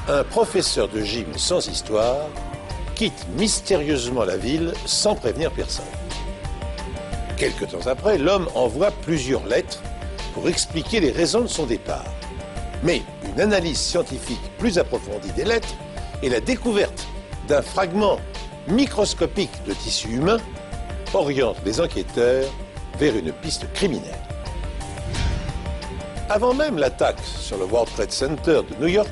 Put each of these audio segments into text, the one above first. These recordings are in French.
un professeur de gym sans histoire quitte mystérieusement la ville sans prévenir personne. Quelque temps après, l'homme envoie plusieurs lettres pour expliquer les raisons de son départ. Mais une analyse scientifique plus approfondie des lettres et la découverte d'un fragment microscopique de tissu humain oriente les enquêteurs vers une piste criminelle. Avant même l'attaque sur le World Trade Center de New York,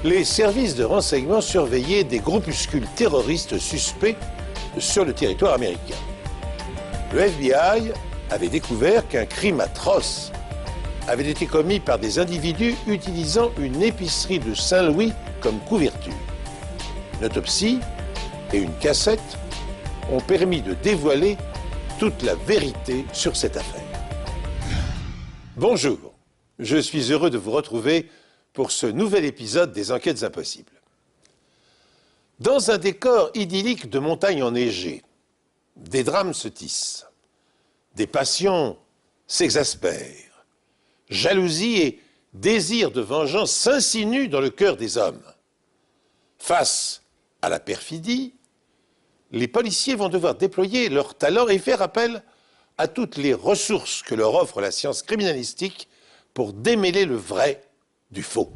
les services de renseignement surveillaient des groupuscules terroristes suspects sur le territoire américain. Le FBI avait découvert qu'un crime atroce avait été commis par des individus utilisant une épicerie de Saint-Louis comme couverture. Une autopsie et une cassette ont permis de dévoiler toute la vérité sur cette affaire. Bonjour, je suis heureux de vous retrouver pour ce nouvel épisode des Enquêtes Impossibles. Dans un décor idyllique de montagnes enneigées, des drames se tissent, des passions s'exaspèrent, jalousie et désir de vengeance s'insinuent dans le cœur des hommes. Face à la perfidie, les policiers vont devoir déployer leur talent et faire appel à toutes les ressources que leur offre la science criminalistique pour démêler le vrai du faux.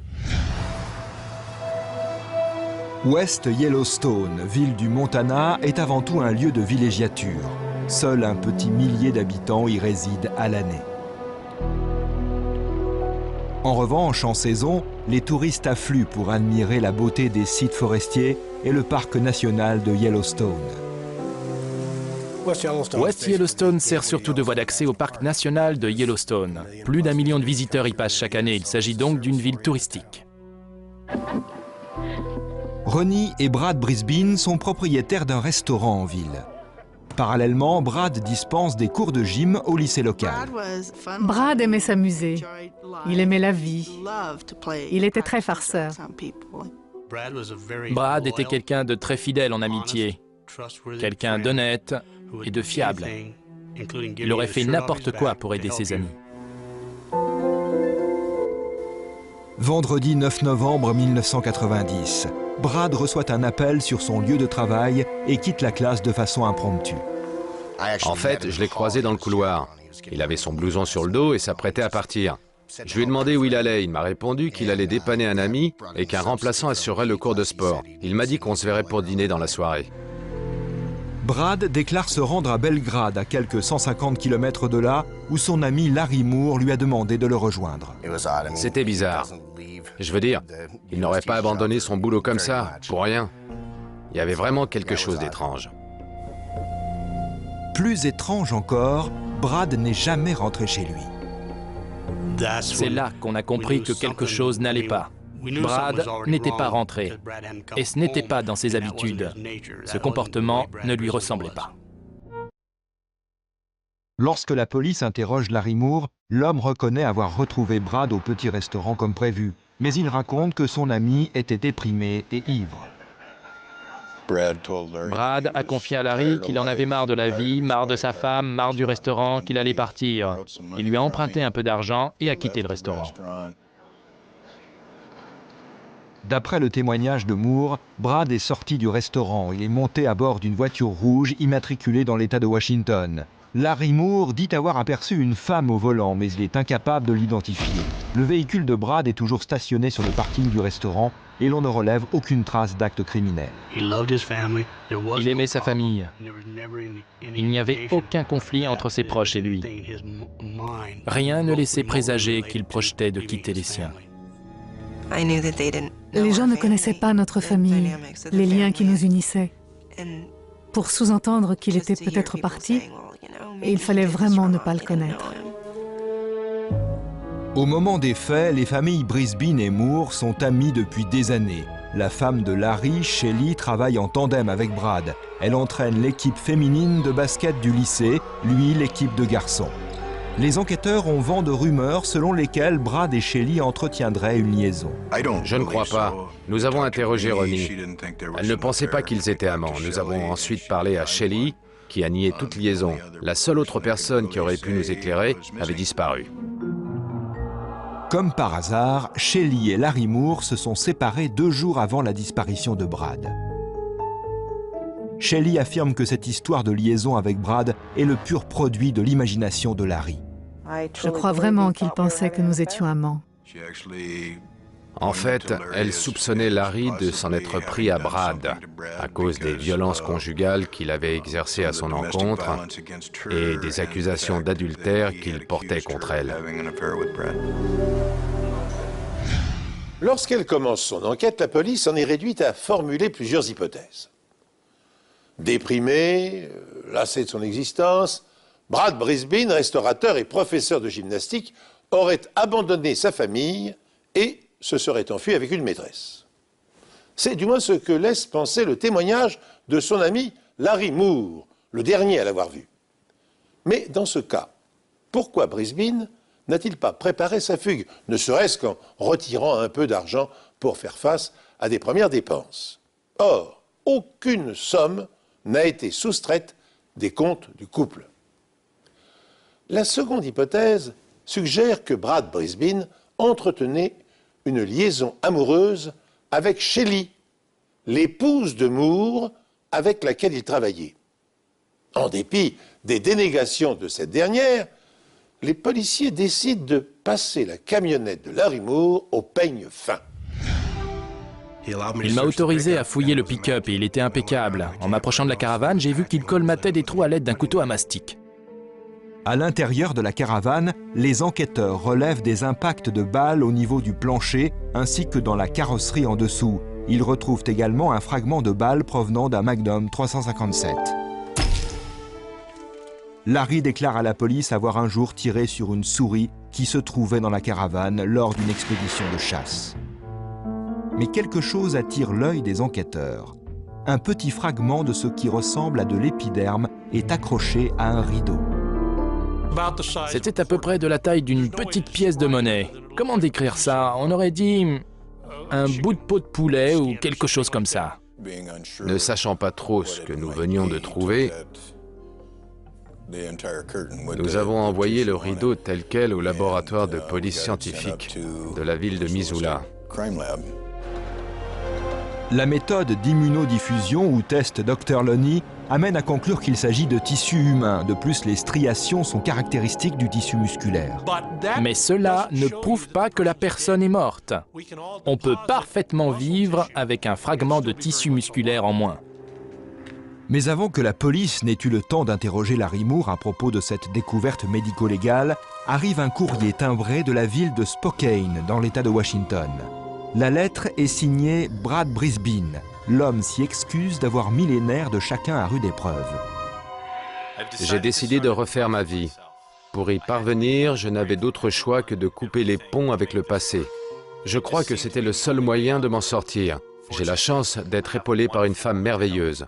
West Yellowstone, ville du Montana, est avant tout un lieu de villégiature. Seul un petit millier d'habitants y résident à l'année. En revanche, en saison, les touristes affluent pour admirer la beauté des sites forestiers et le parc national de Yellowstone. West Yellowstone sert surtout de voie d'accès au parc national de Yellowstone. Plus d'1 million de visiteurs y passent chaque année. Il s'agit donc d'une ville touristique. Ronnie et Brad Brisbane sont propriétaires d'un restaurant en ville. Parallèlement, Brad dispense des cours de gym au lycée local. Brad aimait s'amuser. Il aimait la vie. Il était très farceur. Brad était quelqu'un de très fidèle en amitié, quelqu'un d'honnête et de fiable. Il aurait fait n'importe quoi pour aider ses amis. Vendredi 9 novembre 1990, Brad reçoit un appel sur son lieu de travail et quitte la classe de façon impromptue. En fait, je l'ai croisé dans le couloir. Il avait son blouson sur le dos et s'apprêtait à partir. Je lui ai demandé où il allait. Il m'a répondu qu'il allait dépanner un ami et qu'un remplaçant assurerait le cours de sport. Il m'a dit qu'on se verrait pour dîner dans la soirée. Brad déclare se rendre à Belgrade, à quelques 150 km de là, où son ami Larry Moore lui a demandé de le rejoindre. C'était bizarre. Je veux dire, il n'aurait pas abandonné son boulot comme ça, pour rien. Il y avait vraiment quelque chose d'étrange. Plus étrange encore, Brad n'est jamais rentré chez lui. C'est là qu'on a compris que quelque chose n'allait pas. Brad n'était pas rentré, et ce n'était pas dans ses habitudes. Ce comportement ne lui ressemblait pas. Lorsque la police interroge Larry Moore, l'homme reconnaît avoir retrouvé Brad au petit restaurant comme prévu, mais il raconte que son ami était déprimé et ivre. Brad a confié à Larry qu'il en avait marre de la vie, marre de sa femme, marre du restaurant, qu'il allait partir. Il lui a emprunté un peu d'argent et a quitté le restaurant. D'après le témoignage de Moore, Brad est sorti du restaurant. Il est monté à bord d'une voiture rouge immatriculée dans l'État de Washington. Larry Moore dit avoir aperçu une femme au volant, mais il est incapable de l'identifier. Le véhicule de Brad est toujours stationné sur le parking du restaurant et l'on ne relève aucune trace d'acte criminel. Il aimait sa famille. Il n'y avait aucun conflit entre ses proches et lui. Rien ne laissait présager qu'il projetait de quitter les siens. Les gens ne connaissaient pas notre famille, les liens qui nous unissaient. Pour sous-entendre qu'il était peut-être parti, et il fallait vraiment ne pas le connaître. Au moment des faits, les familles Brisbane et Moore sont amies depuis des années. La femme de Larry, Shelly, travaille en tandem avec Brad. Elle entraîne l'équipe féminine de basket du lycée, lui l'équipe de garçons. Les enquêteurs ont vent de rumeurs selon lesquelles Brad et Shelly entretiendraient une liaison. Je ne crois pas. Nous avons interrogé Ronnie. Elle ne pensait pas qu'ils étaient amants. Nous avons ensuite parlé à Shelly, qui a nié toute liaison. La seule autre personne qui aurait pu nous éclairer avait disparu. Comme par hasard, Shelly et Larry Moore se sont séparés 2 jours avant la disparition de Brad. Shelly affirme que cette histoire de liaison avec Brad est le pur produit de l'imagination de Larry. Je crois vraiment qu'il pensait que nous étions amants. En fait, elle soupçonnait Larry de s'en être pris à Brad à cause des violences conjugales qu'il avait exercées à son encontre et des accusations d'adultère qu'il portait contre elle. Lorsqu'elle commence son enquête, la police en est réduite à formuler plusieurs hypothèses. Déprimé, lassé de son existence, Brad Brisbin, restaurateur et professeur de gymnastique, aurait abandonné sa famille et se serait enfui avec une maîtresse. C'est du moins ce que laisse penser le témoignage de son ami Larry Moore, le dernier à l'avoir vu. Mais dans ce cas, pourquoi Brisbin n'a-t-il pas préparé sa fugue, ne serait-ce qu'en retirant un peu d'argent pour faire face à des premières dépenses? Or, aucune somme n'a été soustraite des comptes du couple. La seconde hypothèse suggère que Brad Brisbin entretenait une liaison amoureuse avec Shelly, l'épouse de Moore avec laquelle il travaillait. En dépit des dénégations de cette dernière, les policiers décident de passer la camionnette de Larry Moore au peigne fin. Il m'a autorisé à fouiller le pick-up et il était impeccable. En m'approchant de la caravane, j'ai vu qu'il colmatait des trous à l'aide d'un couteau à mastic. À l'intérieur de la caravane, les enquêteurs relèvent des impacts de balles au niveau du plancher ainsi que dans la carrosserie en dessous. Ils retrouvent également un fragment de balle provenant d'un Magnum 357. Larry déclare à la police avoir un jour tiré sur une souris qui se trouvait dans la caravane lors d'une expédition de chasse. Mais quelque chose attire l'œil des enquêteurs. Un petit fragment de ce qui ressemble à de l'épiderme est accroché à un rideau. C'était à peu près de la taille d'une petite pièce de monnaie. Comment décrire ça? On aurait dit un bout de peau de poulet ou quelque chose comme ça. Ne sachant pas trop ce que nous venions de trouver, nous avons envoyé le rideau tel quel au laboratoire de police scientifique de la ville de Missoula. La méthode d'immunodiffusion ou test Dr. Loney amène à conclure qu'il s'agit de tissu humain. De plus, les striations sont caractéristiques du tissu musculaire. Mais cela ne prouve pas que la personne est morte. On peut parfaitement vivre avec un fragment de tissu musculaire en moins. Mais avant que la police n'ait eu le temps d'interroger Larry Moore à propos de cette découverte médico-légale, arrive un courrier timbré de la ville de Spokane, dans l'État de Washington. La lettre est signée Brad Brisbin. L'homme s'y excuse d'avoir mis les nerfs de chacun à rude épreuve. J'ai décidé de refaire ma vie. Pour y parvenir, je n'avais d'autre choix que de couper les ponts avec le passé. Je crois que c'était le seul moyen de m'en sortir. J'ai la chance d'être épaulé par une femme merveilleuse.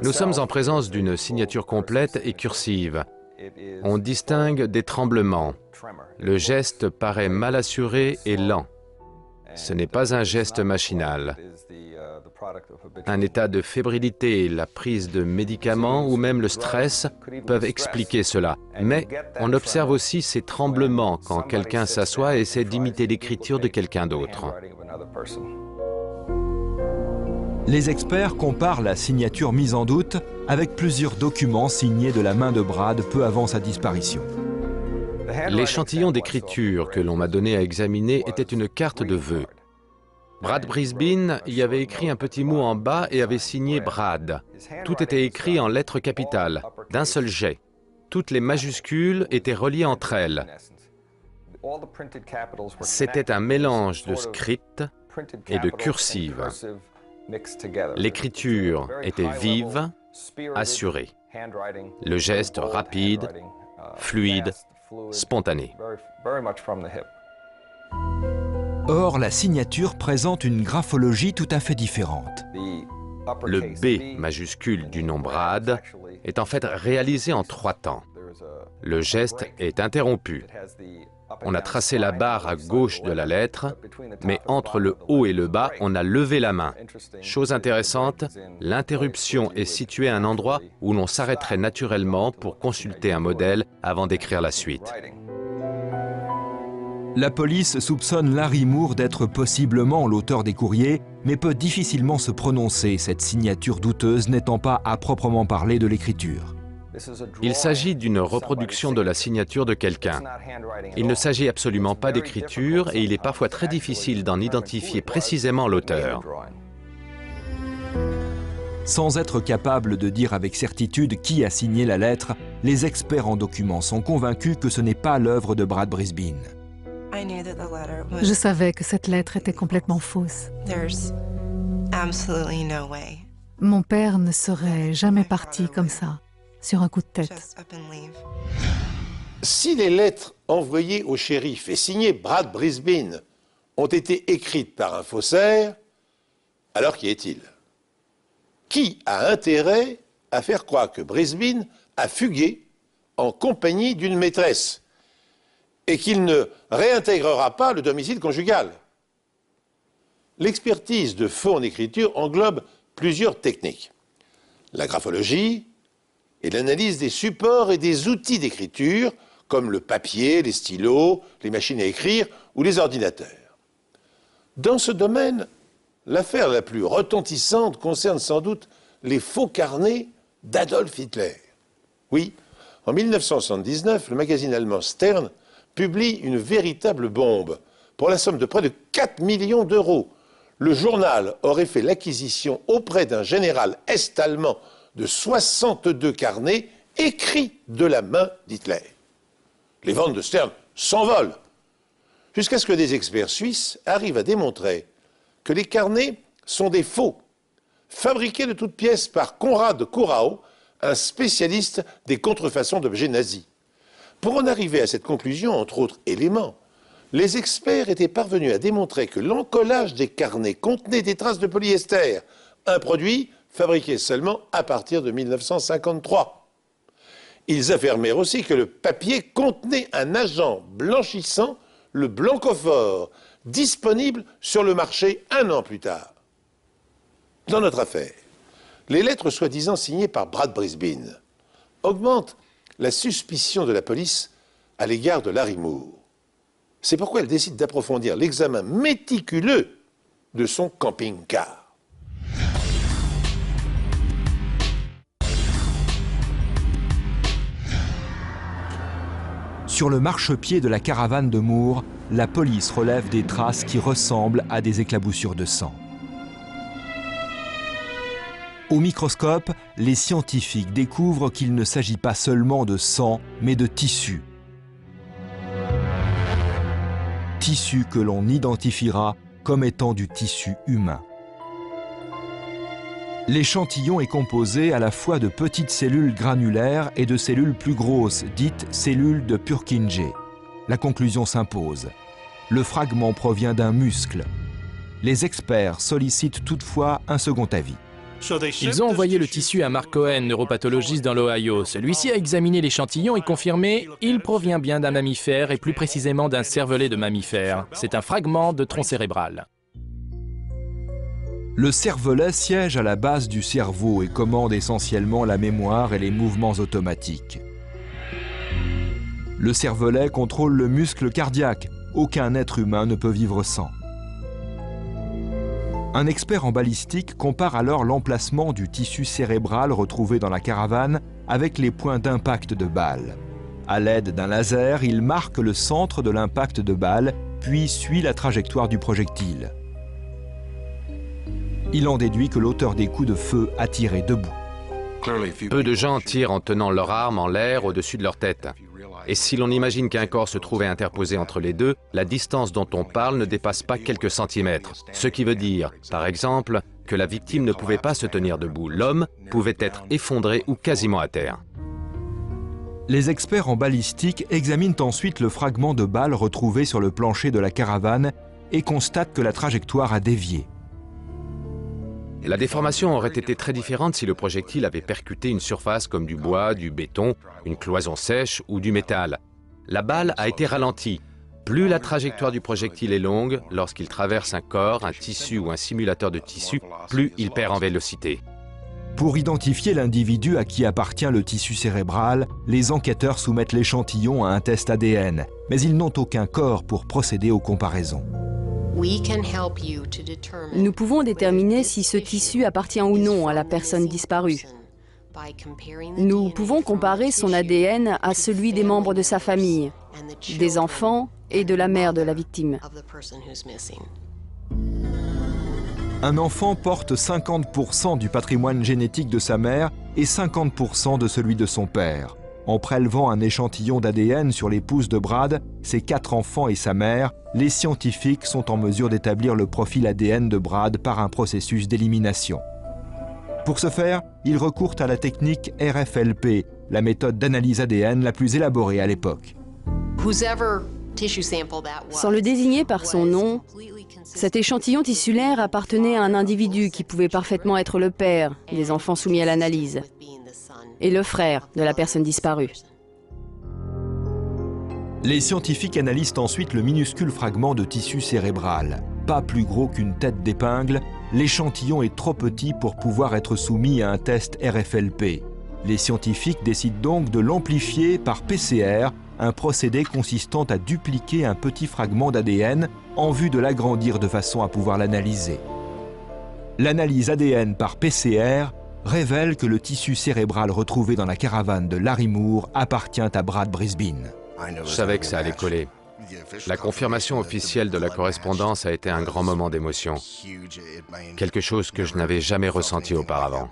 Nous sommes en présence d'une signature complète et cursive. On distingue des tremblements. Le geste paraît mal assuré et lent. Ce n'est pas un geste machinal. Un état de fébrilité, la prise de médicaments ou même le stress peuvent expliquer cela. Mais on observe aussi ces tremblements quand quelqu'un s'assoit et essaie d'imiter l'écriture de quelqu'un d'autre. Les experts comparent la signature mise en doute avec plusieurs documents signés de la main de Brad peu avant sa disparition. L'échantillon d'écriture que l'on m'a donné à examiner était une carte de vœux. Brad Brisbane y avait écrit un petit mot en bas et avait signé Brad. Tout était écrit en lettres capitales, d'un seul jet. Toutes les majuscules étaient reliées entre elles. C'était un mélange de script et de cursive. L'écriture était vive, assurée. Le geste rapide, fluide, spontané. Or, la signature présente une graphologie tout à fait différente. Le B majuscule du nom Brad est en fait réalisé en 3 temps. Le geste est interrompu. On a tracé la barre à gauche de la lettre, mais entre le haut et le bas, on a levé la main. Chose intéressante, l'interruption est située à un endroit où l'on s'arrêterait naturellement pour consulter un modèle avant d'écrire la suite. La police soupçonne Larry Moore d'être possiblement l'auteur des courriers, mais peut difficilement se prononcer, cette signature douteuse n'étant pas à proprement parler de l'écriture. Il s'agit d'une reproduction de la signature de quelqu'un. Il ne s'agit absolument pas d'écriture et il est parfois très difficile d'en identifier précisément l'auteur. Sans être capable de dire avec certitude qui a signé la lettre, les experts en documents sont convaincus que ce n'est pas l'œuvre de Brad Brisbane. Je savais que cette lettre était complètement fausse. Mon père ne serait jamais parti comme ça, sur un coup de tête. Si les lettres envoyées au shérif et signées Brad Brisbane ont été écrites par un faussaire, alors qu'y est-il? Qui a intérêt à faire croire que Brisbane a fugué en compagnie d'une maîtresse et qu'il ne réintégrera pas le domicile conjugal? L'expertise de faux en écriture englobe plusieurs techniques. La graphologie et l'analyse des supports et des outils d'écriture, comme le papier, les stylos, les machines à écrire ou les ordinateurs. Dans ce domaine, l'affaire la plus retentissante concerne sans doute les faux carnets d'Adolf Hitler. Oui, en 1979, le magazine allemand Stern publie une véritable bombe pour la somme de près de 4 millions d'euros. Le journal aurait fait l'acquisition auprès d'un général est-allemand de 62 carnets écrits de la main d'Hitler. Les ventes de Stern s'envolent, jusqu'à ce que des experts suisses arrivent à démontrer que les carnets sont des faux, fabriqués de toutes pièces par Konrad Kurau, un spécialiste des contrefaçons d'objets nazis. Pour en arriver à cette conclusion, entre autres éléments, les experts étaient parvenus à démontrer que l'encollage des carnets contenait des traces de polyester, un produit fabriqué seulement à partir de 1953. Ils affirmèrent aussi que le papier contenait un agent blanchissant, le blancophore, disponible sur le marché 1 an plus tard. Dans notre affaire, les lettres soi-disant signées par Brad Brisbane augmentent la suspicion de la police à l'égard de Larry Moore. C'est pourquoi elle décide d'approfondir l'examen méticuleux de son camping-car. Sur le marchepied de la caravane de Moore, la police relève des traces qui ressemblent à des éclaboussures de sang. Au microscope, les scientifiques découvrent qu'il ne s'agit pas seulement de sang, mais de tissu. Tissu que l'on identifiera comme étant du tissu humain. L'échantillon est composé à la fois de petites cellules granulaires et de cellules plus grosses, dites cellules de Purkinje. La conclusion s'impose. Le fragment provient d'un muscle. Les experts sollicitent toutefois un second avis. Ils ont envoyé le tissu à Mark Cohen, neuropathologiste dans l'Ohio. Celui-ci a examiné l'échantillon et confirmé « il provient bien d'un mammifère et plus précisément d'un cervelet de mammifère. C'est un fragment de tronc cérébral. » Le cervelet siège à la base du cerveau et commande essentiellement la mémoire et les mouvements automatiques. Le cervelet contrôle le muscle cardiaque. Aucun être humain ne peut vivre sans. Un expert en balistique compare alors l'emplacement du tissu cérébral retrouvé dans la caravane avec les points d'impact de balle. À l'aide d'un laser, il marque le centre de l'impact de balle, puis suit la trajectoire du projectile. Il en déduit que l'auteur des coups de feu a tiré debout. Peu de gens tirent en tenant leur arme en l'air au-dessus de leur tête. Et si l'on imagine qu'un corps se trouvait interposé entre les deux, la distance dont on parle ne dépasse pas quelques centimètres. Ce qui veut dire, par exemple, que la victime ne pouvait pas se tenir debout. L'homme pouvait être effondré ou quasiment à terre. Les experts en balistique examinent ensuite le fragment de balle retrouvé sur le plancher de la caravane et constatent que la trajectoire a dévié. La déformation aurait été très différente si le projectile avait percuté une surface comme du bois, du béton, une cloison sèche ou du métal. La balle a été ralentie. Plus la trajectoire du projectile est longue, lorsqu'il traverse un corps, un tissu ou un simulateur de tissu, plus il perd en vélocité. Pour identifier l'individu à qui appartient le tissu cérébral, les enquêteurs soumettent l'échantillon à un test ADN, mais ils n'ont aucun corps pour procéder aux comparaisons. Nous pouvons déterminer si ce tissu appartient ou non à la personne disparue. Nous pouvons comparer son ADN à celui des membres de sa famille, des enfants et de la mère de la victime. Un enfant porte 50% du patrimoine génétique de sa mère et 50% de celui de son père. En prélevant un échantillon d'ADN sur les pouces de Brad, ses 4 enfants et sa mère, les scientifiques sont en mesure d'établir le profil ADN de Brad par un processus d'élimination. Pour ce faire, ils recourent à la technique RFLP, la méthode d'analyse ADN la plus élaborée à l'époque. Sans le désigner par son nom, cet échantillon tissulaire appartenait à un individu qui pouvait parfaitement être le père des enfants soumis à l'analyse et le frère de la personne disparue. Les scientifiques analysent ensuite le minuscule fragment de tissu cérébral. Pas plus gros qu'une tête d'épingle, l'échantillon est trop petit pour pouvoir être soumis à un test RFLP. Les scientifiques décident donc de l'amplifier par PCR, un procédé consistant à dupliquer un petit fragment d'ADN en vue de l'agrandir de façon à pouvoir l'analyser. L'analyse ADN par PCR révèle que le tissu cérébral retrouvé dans la caravane de Larry Moore appartient à Brad Brisbane. Je savais que ça allait coller. La confirmation officielle de la correspondance a été un grand moment d'émotion. Quelque chose que je n'avais jamais ressenti auparavant.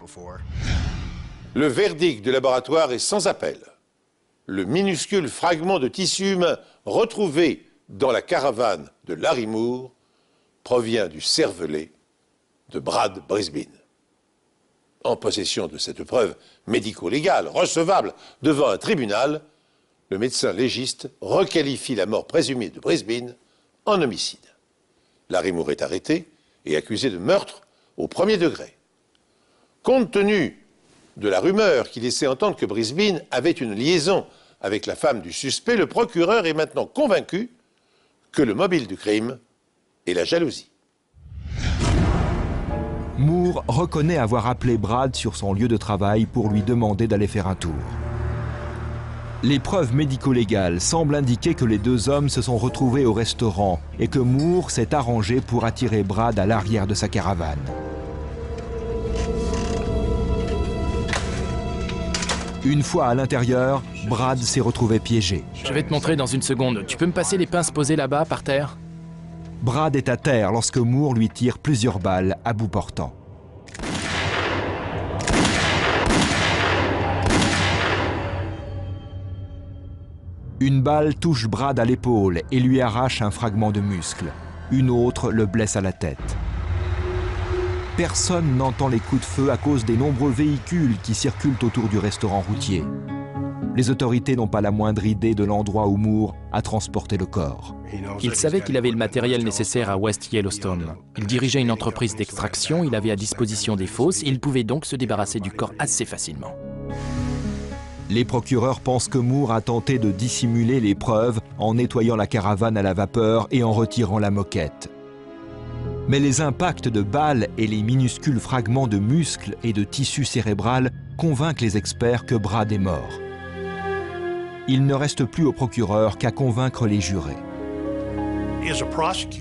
Le verdict du laboratoire est sans appel. Le minuscule fragment de tissu humain retrouvé dans la caravane de Larry Moore provient du cervelet de Brad Brisbane. En possession de cette preuve médico-légale, recevable devant un tribunal, le médecin légiste requalifie la mort présumée de Brisbane en homicide. Larry Moore est arrêté et accusé de meurtre au premier degré. Compte tenu de la rumeur qui laissait entendre que Brisbane avait une liaison avec la femme du suspect, le procureur est maintenant convaincu que le mobile du crime est la jalousie. Moore reconnaît avoir appelé Brad sur son lieu de travail pour lui demander d'aller faire un tour. Les preuves médico-légales semblent indiquer que les deux hommes se sont retrouvés au restaurant et que Moore s'est arrangé pour attirer Brad à l'arrière de sa caravane. Une fois à l'intérieur, Brad s'est retrouvé piégé. Je vais te montrer dans une seconde. Tu peux me passer les pinces posées là-bas, par terre ? Brad est à terre lorsque Moore lui tire plusieurs balles à bout portant. Une balle touche Brad à l'épaule et lui arrache un fragment de muscle. Une autre le blesse à la tête. Personne n'entend les coups de feu à cause des nombreux véhicules qui circulent autour du restaurant routier. Les autorités n'ont pas la moindre idée de l'endroit où Moore a transporté le corps. Il savait qu'il avait le matériel nécessaire à West Yellowstone. Il dirigeait une entreprise d'extraction, il avait à disposition des fosses, il pouvait donc se débarrasser du corps assez facilement. Les procureurs pensent que Moore a tenté de dissimuler les preuves en nettoyant la caravane à la vapeur et en retirant la moquette. Mais les impacts de balles et les minuscules fragments de muscles et de tissu cérébral convainquent les experts que Brad est mort. Il ne reste plus au procureur qu'à convaincre les jurés.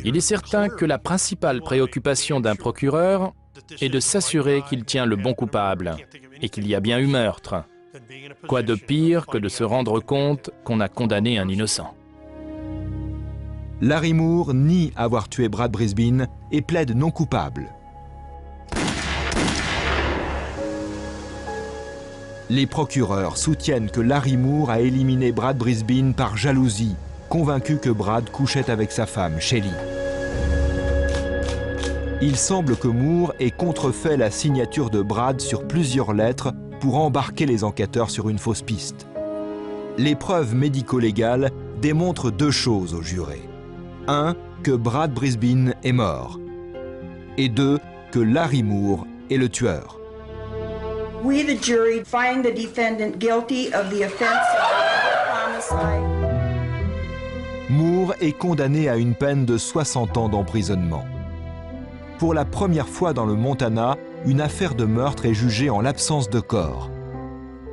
Il est certain que la principale préoccupation d'un procureur est de s'assurer qu'il tient le bon coupable et qu'il y a bien eu meurtre. Quoi de pire que de se rendre compte qu'on a condamné un innocent? Larry Moore nie avoir tué Brad Brisbane et plaide non coupable. Les procureurs soutiennent que Larry Moore a éliminé Brad Brisbane par jalousie, convaincu que Brad couchait avec sa femme, Shelly. Il semble que Moore ait contrefait la signature de Brad sur plusieurs lettres pour embarquer les enquêteurs sur une fausse piste. Les preuves médico-légales démontrent deux choses aux jurés. 1. Que Brad Brisbane est mort. Et 2. Que Larry Moore est le tueur. We, the jury, find the defendant guilty of the offense of homicide. Moore est condamné à une peine de 60 ans d'emprisonnement. Pour la première fois dans le Montana, une affaire de meurtre est jugée en l'absence de corps.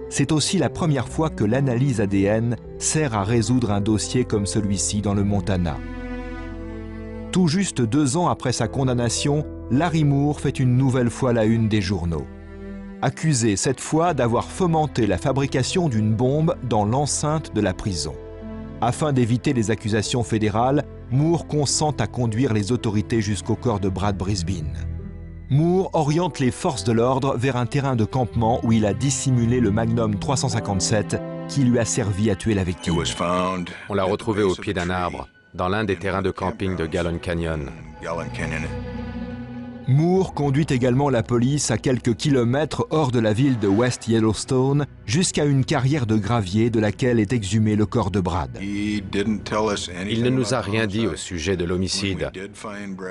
C'est aussi la première fois que l'analyse ADN sert à résoudre un dossier comme celui-ci dans le Montana. Tout juste 2 ans après sa condamnation, Larry Moore fait une nouvelle fois la une des journaux. Accusé cette fois d'avoir fomenté la fabrication d'une bombe dans l'enceinte de la prison. Afin d'éviter les accusations fédérales, Moore consent à conduire les autorités jusqu'au corps de Brad Brisbane. Moore oriente les forces de l'ordre vers un terrain de campement où il a dissimulé le Magnum 357 qui lui a servi à tuer la victime. On l'a retrouvé au pied d'un arbre, dans l'un des terrains de camping de Gallon Canyon. Moore conduit également la police à quelques kilomètres hors de la ville de West Yellowstone jusqu'à une carrière de gravier de laquelle est exhumé le corps de Brad. Il ne nous a rien dit au sujet de l'homicide.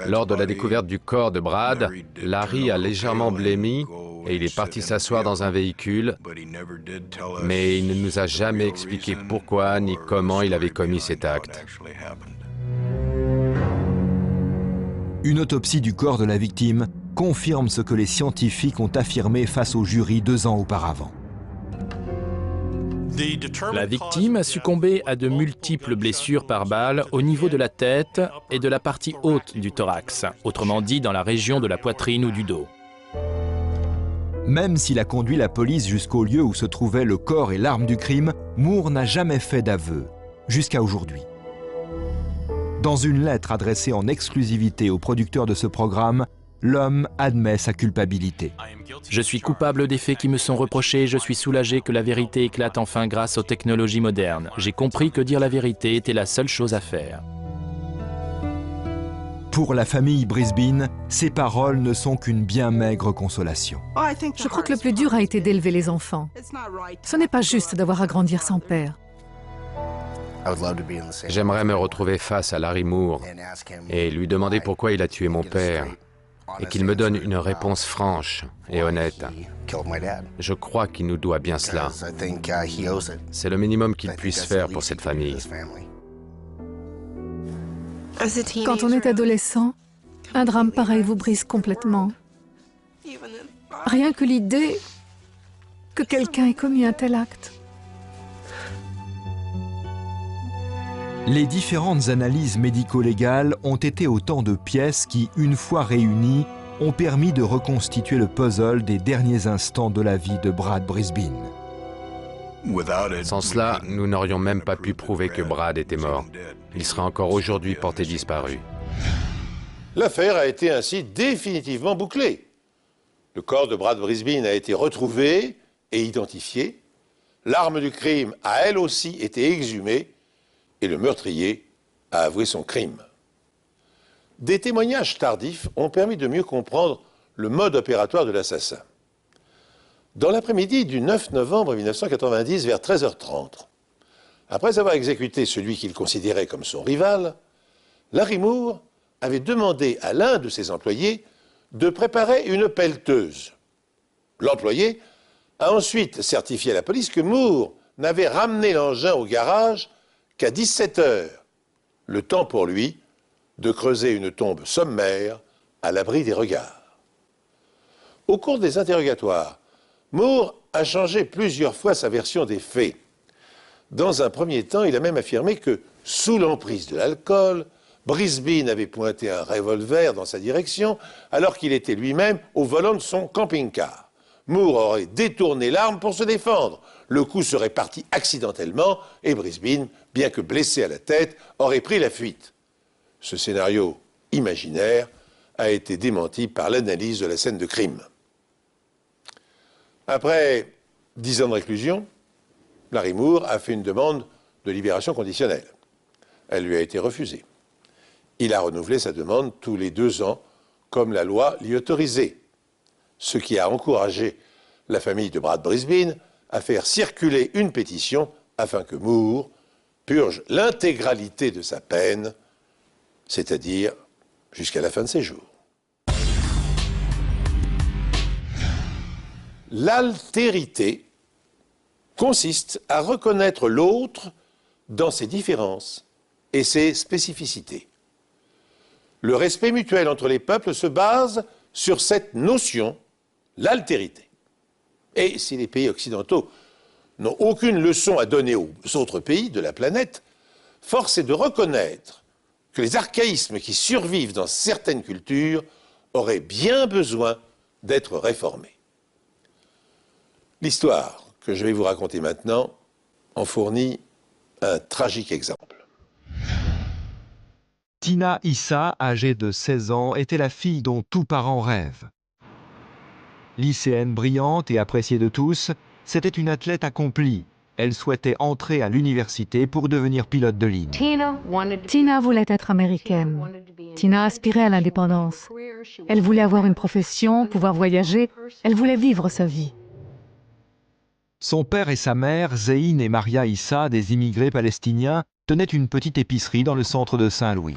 Lors de la découverte du corps de Brad, Larry a légèrement blêmi et il est parti s'asseoir dans un véhicule, mais il ne nous a jamais expliqué pourquoi ni comment il avait commis cet acte. Une autopsie du corps de la victime confirme ce que les scientifiques ont affirmé face au jury 2 ans auparavant. La victime a succombé à de multiples blessures par balle au niveau de la tête et de la partie haute du thorax, autrement dit dans la région de la poitrine ou du dos. Même s'il a conduit la police jusqu'au lieu où se trouvait le corps et l'arme du crime, Moore n'a jamais fait d'aveu, jusqu'à aujourd'hui. Dans une lettre adressée en exclusivité au producteur de ce programme, l'homme admet sa culpabilité. Je suis coupable des faits qui me sont reprochés et je suis soulagé que la vérité éclate enfin grâce aux technologies modernes. J'ai compris que dire la vérité était la seule chose à faire. Pour la famille Brisbane, ces paroles ne sont qu'une bien maigre consolation. Je crois que le plus dur a été d'élever les enfants. Ce n'est pas juste d'avoir à grandir sans père. J'aimerais me retrouver face à Larry Moore et lui demander pourquoi il a tué mon père et qu'il me donne une réponse franche et honnête. Je crois qu'il nous doit bien cela. C'est le minimum qu'il puisse faire pour cette famille. Quand on est adolescent, un drame pareil vous brise complètement. Rien que l'idée que quelqu'un ait commis un tel acte. Les différentes analyses médico-légales ont été autant de pièces qui, une fois réunies, ont permis de reconstituer le puzzle des derniers instants de la vie de Brad Brisbane. Sans cela, nous n'aurions même pas pu prouver que Brad était mort. Il serait encore aujourd'hui porté disparu. L'affaire a été ainsi définitivement bouclée. Le corps de Brad Brisbane a été retrouvé et identifié. L'arme du crime a elle aussi été exhumée et le meurtrier a avoué son crime. Des témoignages tardifs ont permis de mieux comprendre le mode opératoire de l'assassin. Dans l'après-midi du 9 novembre 1990, vers 13h30, après avoir exécuté celui qu'il considérait comme son rival, Larry Moore avait demandé à l'un de ses employés de préparer une pelleteuse. L'employé a ensuite certifié à la police que Moore n'avait ramené l'engin au garage qu'à 17h, le temps pour lui de creuser une tombe sommaire à l'abri des regards. Au cours des interrogatoires, Moore a changé plusieurs fois sa version des faits. Dans un premier temps, il a même affirmé que, sous l'emprise de l'alcool, Brisbane avait pointé un revolver dans sa direction alors qu'il était lui-même au volant de son camping-car. Moore aurait détourné l'arme pour se défendre. Le coup serait parti accidentellement et Brisbane, bien que blessé à la tête, aurait pris la fuite. Ce scénario imaginaire a été démenti par l'analyse de la scène de crime. Après 10 ans de réclusion, Larry Moore a fait une demande de libération conditionnelle. Elle lui a été refusée. Il a renouvelé sa demande tous les 2 ans, comme la loi l'y autorisait, ce qui a encouragé la famille de Brad Brisbane à faire circuler une pétition afin que Moore purge l'intégralité de sa peine, c'est-à-dire jusqu'à la fin de ses jours. L'altérité consiste à reconnaître l'autre dans ses différences et ses spécificités. Le respect mutuel entre les peuples se base sur cette notion, l'altérité. Et si les pays occidentaux n'ont aucune leçon à donner aux autres pays de la planète, force est de reconnaître que les archaïsmes qui survivent dans certaines cultures auraient bien besoin d'être réformés. L'histoire que je vais vous raconter maintenant en fournit un tragique exemple. Tina Issa, âgée de 16 ans, était la fille dont tout parent rêve. Lycéenne brillante et appréciée de tous, c'était une athlète accomplie. Elle souhaitait entrer à l'université pour devenir pilote de ligne. Tina voulait être américaine. Tina aspirait à l'indépendance. Elle voulait avoir une profession, pouvoir voyager. Elle voulait vivre sa vie. Son père et sa mère, Zeyn et Maria Issa, des immigrés palestiniens, tenaient une petite épicerie dans le centre de Saint-Louis.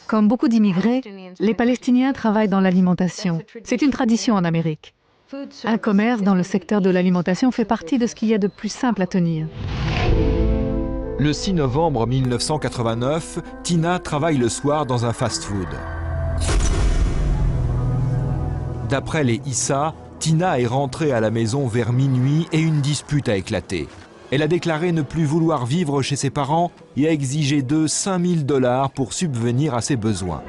Comme beaucoup d'immigrés, les Palestiniens travaillent dans l'alimentation. C'est une tradition en Amérique. Un commerce dans le secteur de l'alimentation fait partie de ce qu'il y a de plus simple à tenir. Le 6 novembre 1989, Tina travaille le soir dans un fast-food. D'après les Issa, Tina est rentrée à la maison vers minuit et une dispute a éclaté. Elle a déclaré ne plus vouloir vivre chez ses parents et a exigé d'eux 5 000 $ pour subvenir à ses besoins.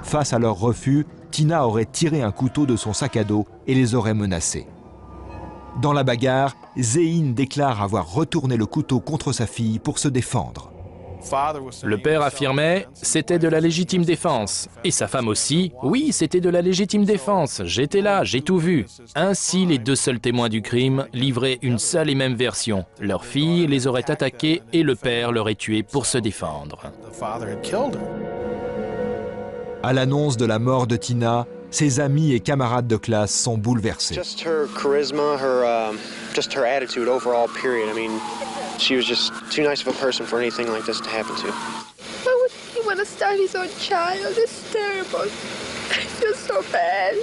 Face à leur refus, Tina aurait tiré un couteau de son sac à dos et les aurait menacés. Dans la bagarre, Zeyn déclare avoir retourné le couteau contre sa fille pour se défendre. Le père affirmait « c'était de la légitime défense ». Et sa femme aussi « oui, c'était de la légitime défense, j'étais là, j'ai tout vu ». Ainsi, les 2 seuls témoins du crime livraient une seule et même version. Leur fille les aurait attaqués et le père l'aurait tué pour se défendre. À l'annonce de la mort de Tina, ses amis et camarades de classe sont bouleversés. Just her charisma, just her attitude overall, period. I mean, she was just too nice of a person for anything like this to happen to. Why would he want to start his own child? It's terrible. I feel so bad.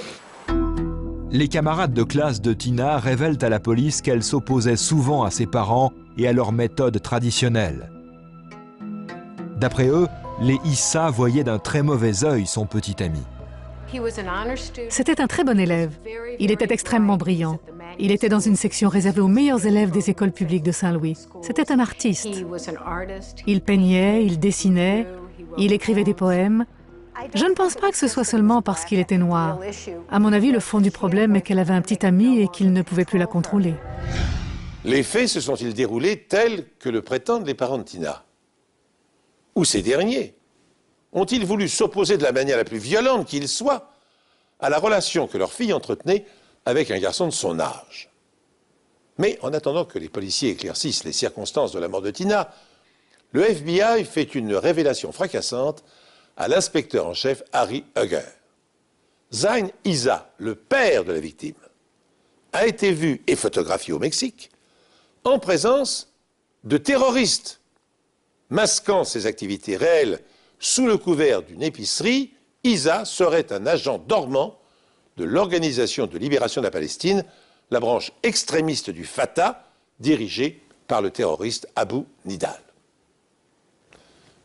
Les camarades de classe de Tina révèlent à la police qu'elle s'opposait souvent à ses parents et à leurs méthodes traditionnelles. D'après eux, les Issa voyaient d'un très mauvais œil son petit ami. C'était un très bon élève. Il était extrêmement brillant. Il était dans une section réservée aux meilleurs élèves des écoles publiques de Saint-Louis. C'était un artiste. Il peignait, il dessinait, il écrivait des poèmes. Je ne pense pas que ce soit seulement parce qu'il était noir. À mon avis, le fond du problème est qu'elle avait un petit ami et qu'il ne pouvait plus la contrôler. Les faits se sont-ils déroulés tels que le prétendent les parents de Tina? Ou ces derniers ont-ils voulu s'opposer de la manière la plus violente qu'il soit à la relation que leur fille entretenait avec un garçon de son âge? Mais en attendant que les policiers éclaircissent les circonstances de la mort de Tina, le FBI fait une révélation fracassante à l'inspecteur en chef Harry Hugger. Zain Issa, le père de la victime, a été vu et photographié au Mexique en présence de terroristes masquant ses activités réelles sous le couvert d'une épicerie. Issa serait un agent dormant de l'Organisation de libération de la Palestine, la branche extrémiste du Fatah, dirigée par le terroriste Abu Nidal.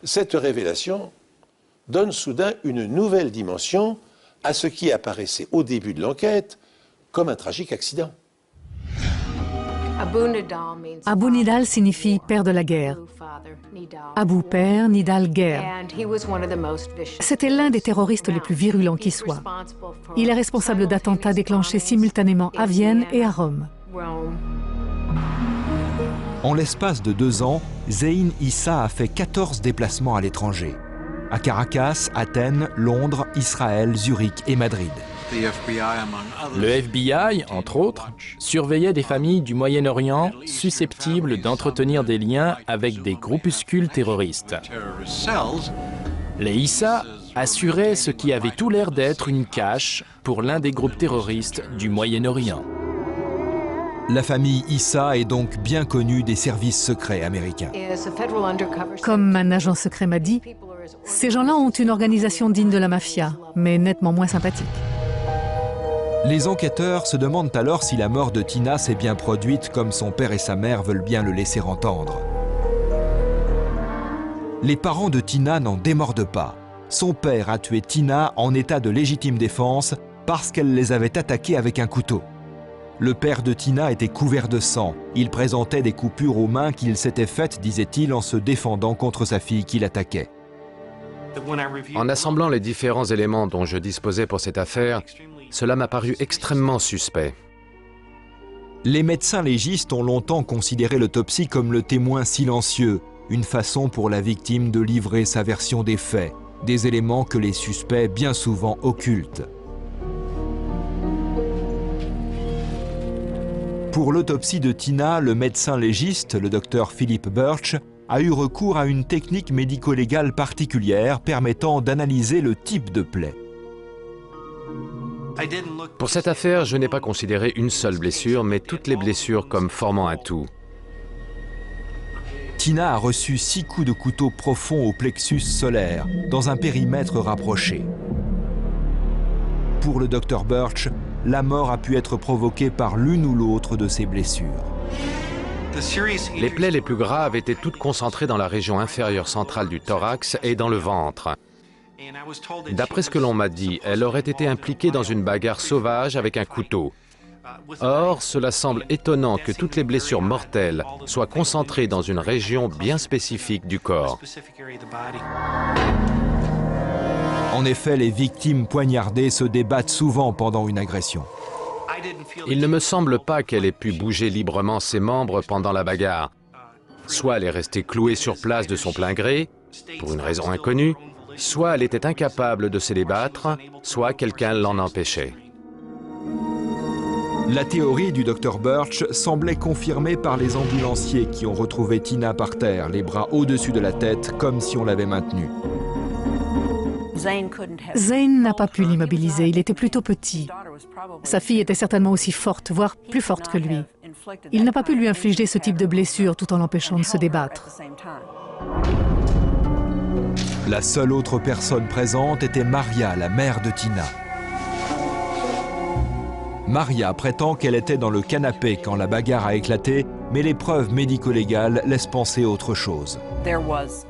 Cette révélation donne soudain une nouvelle dimension à ce qui apparaissait au début de l'enquête comme un tragique accident. Abu Nidal signifie père de la guerre. Abu père, Nidal guerre. C'était l'un des terroristes les plus virulents qui soit. Il est responsable d'attentats déclenchés simultanément à Vienne et à Rome. En l'espace de 2 ans, Zain Issa a fait 14 déplacements à l'étranger. À Caracas, Athènes, Londres, Israël, Zurich et Madrid. Le FBI, entre autres, surveillait des familles du Moyen-Orient susceptibles d'entretenir des liens avec des groupuscules terroristes. Les Issa assuraient ce qui avait tout l'air d'être une cache pour l'un des groupes terroristes du Moyen-Orient. La famille Issa est donc bien connue des services secrets américains. Comme un agent secret m'a dit, ces gens-là ont une organisation digne de la mafia, mais nettement moins sympathique. Les enquêteurs se demandent alors si la mort de Tina s'est bien produite comme son père et sa mère veulent bien le laisser entendre. Les parents de Tina n'en démordent pas. Son père a tué Tina en état de légitime défense parce qu'elle les avait attaqués avec un couteau. Le père de Tina était couvert de sang. Il présentait des coupures aux mains qu'il s'était faites, disait-il, en se défendant contre sa fille qui l'attaquait. En assemblant les différents éléments dont je disposais pour cette affaire, cela m'a paru extrêmement suspect. Les médecins légistes ont longtemps considéré l'autopsie comme le témoin silencieux, une façon pour la victime de livrer sa version des faits, des éléments que les suspects bien souvent occultent. Pour l'autopsie de Tina, le médecin légiste, le docteur Philip Birch, a eu recours à une technique médico-légale particulière permettant d'analyser le type de plaie. Pour cette affaire, je n'ai pas considéré une seule blessure, mais toutes les blessures comme formant un tout. Tina a reçu 6 coups de couteau profonds au plexus solaire, dans un périmètre rapproché. Pour le docteur Birch, la mort a pu être provoquée par l'une ou l'autre de ces blessures. Les plaies les plus graves étaient toutes concentrées dans la région inférieure centrale du thorax et dans le ventre. D'après ce que l'on m'a dit, elle aurait été impliquée dans une bagarre sauvage avec un couteau. Or, cela semble étonnant que toutes les blessures mortelles soient concentrées dans une région bien spécifique du corps. En effet, les victimes poignardées se débattent souvent pendant une agression. Il ne me semble pas qu'elle ait pu bouger librement ses membres pendant la bagarre. Soit elle est restée clouée sur place de son plein gré, pour une raison inconnue, soit elle était incapable de se débattre, soit quelqu'un l'en empêchait. La théorie du Dr Birch semblait confirmée par les ambulanciers qui ont retrouvé Tina par terre, les bras au-dessus de la tête, comme si on l'avait maintenue. Zain n'a pas pu l'immobiliser, il était plutôt petit. Sa fille était certainement aussi forte, voire plus forte que lui. Il n'a pas pu lui infliger ce type de blessure tout en l'empêchant de se débattre. La seule autre personne présente était Maria, la mère de Tina. Maria prétend qu'elle était dans le canapé quand la bagarre a éclaté, mais les preuves médico-légales laissent penser autre chose.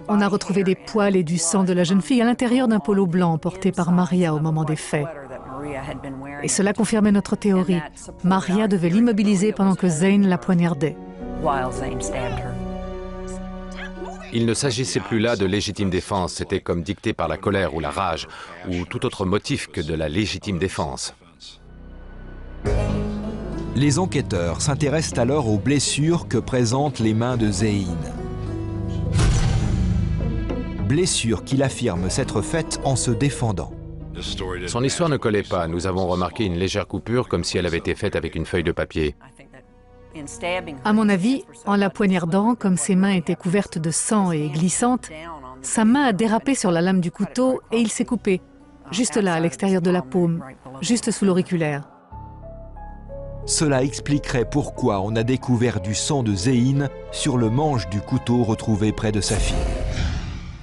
On a retrouvé des poils et du sang de la jeune fille à l'intérieur d'un polo blanc porté par Maria au moment des faits. Et cela confirmait notre théorie. Maria devait l'immobiliser pendant que Zain la poignardait. Il ne s'agissait plus là de légitime défense, c'était comme dicté par la colère ou la rage, ou tout autre motif que de la légitime défense. Les enquêteurs s'intéressent alors aux blessures que présentent les mains de Zain. Blessures qu'il affirme s'être faites en se défendant. Son histoire ne collait pas. Nous avons remarqué une légère coupure comme si elle avait été faite avec une feuille de papier. À mon avis, en la poignardant, comme ses mains étaient couvertes de sang et glissantes, sa main a dérapé sur la lame du couteau et il s'est coupé, juste là, à l'extérieur de la paume. juste sous l'auriculaire. Cela expliquerait pourquoi on a découvert du sang de Zéine sur le manche du couteau retrouvé près de sa fille.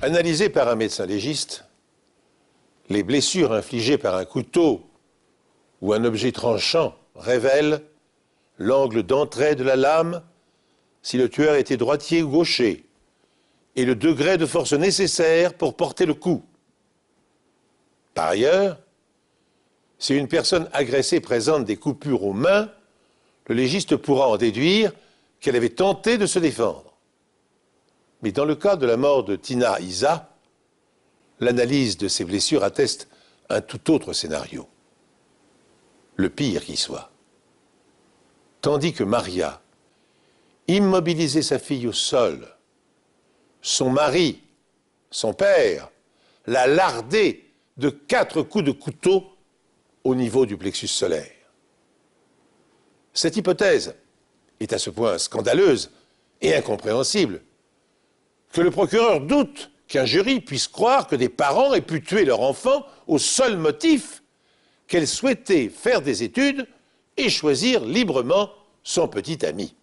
Analysées par un médecin légiste, les blessures infligées par un couteau ou un objet tranchant révèlent l'angle d'entrée de la lame, si le tueur était droitier ou gaucher, et le degré de force nécessaire pour porter le coup. Par ailleurs, si une personne agressée présente des coupures aux mains, le légiste pourra en déduire qu'elle avait tenté de se défendre. Mais dans le cas de la mort de Tina Issa, l'analyse de ces blessures atteste un tout autre scénario. Le pire qui soit. Tandis que Maria immobilisait sa fille au sol, son mari, son père, l'a lardée de 4 coups de couteau au niveau du plexus solaire. Cette hypothèse est à ce point scandaleuse et incompréhensible que le procureur doute qu'un jury puisse croire que des parents aient pu tuer leur enfant au seul motif qu'elle souhaitait faire des études et choisir librement son petit ami.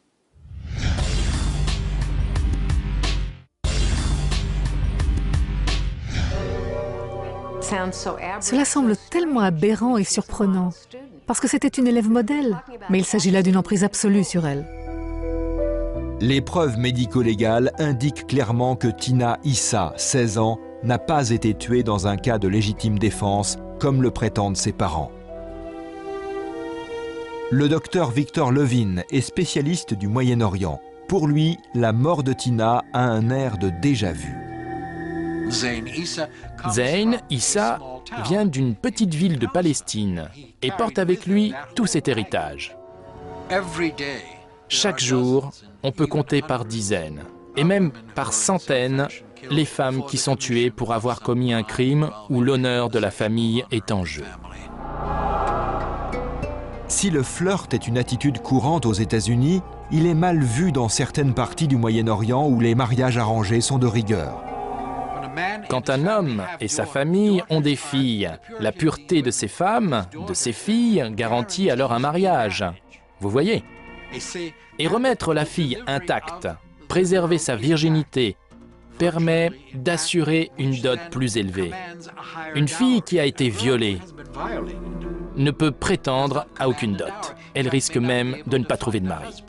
Cela semble tellement aberrant et surprenant, parce que c'était une élève modèle, mais il s'agit là d'une emprise absolue sur elle. Les preuves médico-légales indiquent clairement que Tina Issa, 16 ans, n'a pas été tuée dans un cas de légitime défense, comme le prétendent ses parents. Le docteur Victor Levin est spécialiste du Moyen-Orient. Pour lui, la mort de Tina a un air de déjà-vu. Zayn Issa vient d'une petite ville de Palestine et porte avec lui tout cet héritage. Chaque jour, on peut compter par dizaines, et même par centaines, les femmes qui sont tuées pour avoir commis un crime où l'honneur de la famille est en jeu. Si le flirt est une attitude courante aux États-Unis, il est mal vu dans certaines parties du Moyen-Orient où les mariages arrangés sont de rigueur. Quand un homme et sa famille ont des filles, la pureté de ces femmes, de ces filles, garantit alors un mariage. Vous voyez ? Et remettre la fille intacte, préserver sa virginité, permet d'assurer une dot plus élevée. Une fille qui a été violée ne peut prétendre à aucune dot. Elle risque même de ne pas trouver de mari.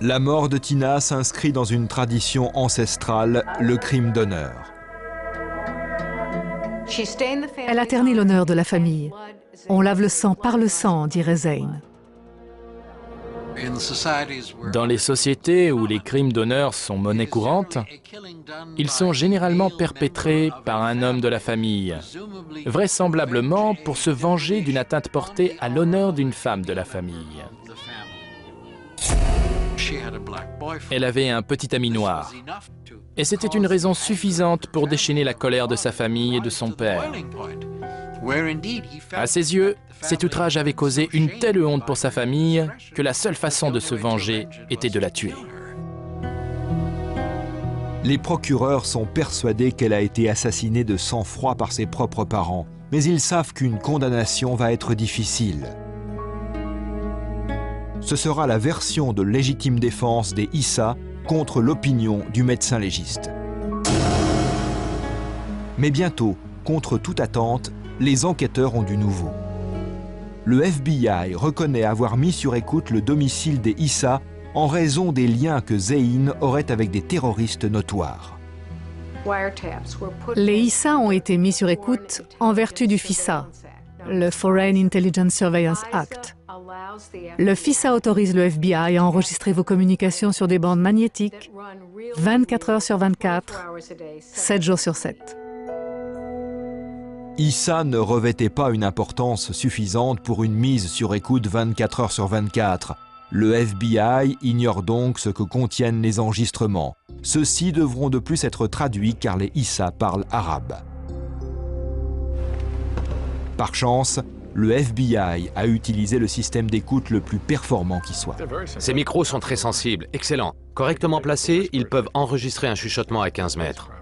La mort de Tina s'inscrit dans une tradition ancestrale, le crime d'honneur. Elle a terni l'honneur de la famille. On lave le sang par le sang, dirait Zayn. Dans les sociétés où les crimes d'honneur sont monnaie courante, ils sont généralement perpétrés par un homme de la famille, vraisemblablement pour se venger d'une atteinte portée à l'honneur d'une femme de la famille. Elle avait un petit ami noir, et c'était une raison suffisante pour déchaîner la colère de sa famille et de son père. À ses yeux, cet outrage avait causé une telle honte pour sa famille que la seule façon de se venger était de la tuer. Les procureurs sont persuadés qu'elle a été assassinée de sang-froid par ses propres parents, mais ils savent qu'une condamnation va être difficile. Ce sera la version de légitime défense des Issa contre l'opinion du médecin légiste. Mais bientôt, contre toute attente, les enquêteurs ont du nouveau. Le FBI reconnaît avoir mis sur écoute le domicile des Issa en raison des liens que Zayn aurait avec des terroristes notoires. Les Issa ont été mis sur écoute en vertu du FISA, le Foreign Intelligence Surveillance Act. Le FISA autorise le FBI à enregistrer vos communications sur des bandes magnétiques 24 heures sur 24, 7 jours sur 7. Issa ne revêtait pas une importance suffisante pour une mise sur écoute 24 heures sur 24. Le FBI ignore donc ce que contiennent les enregistrements. Ceux-ci devront de plus être traduits car les Issa parlent arabe. Par chance, le FBI a utilisé le système d'écoute le plus performant qui soit. Ces micros sont très sensibles, excellents. Correctement placés, ils peuvent enregistrer un chuchotement à 15 mètres.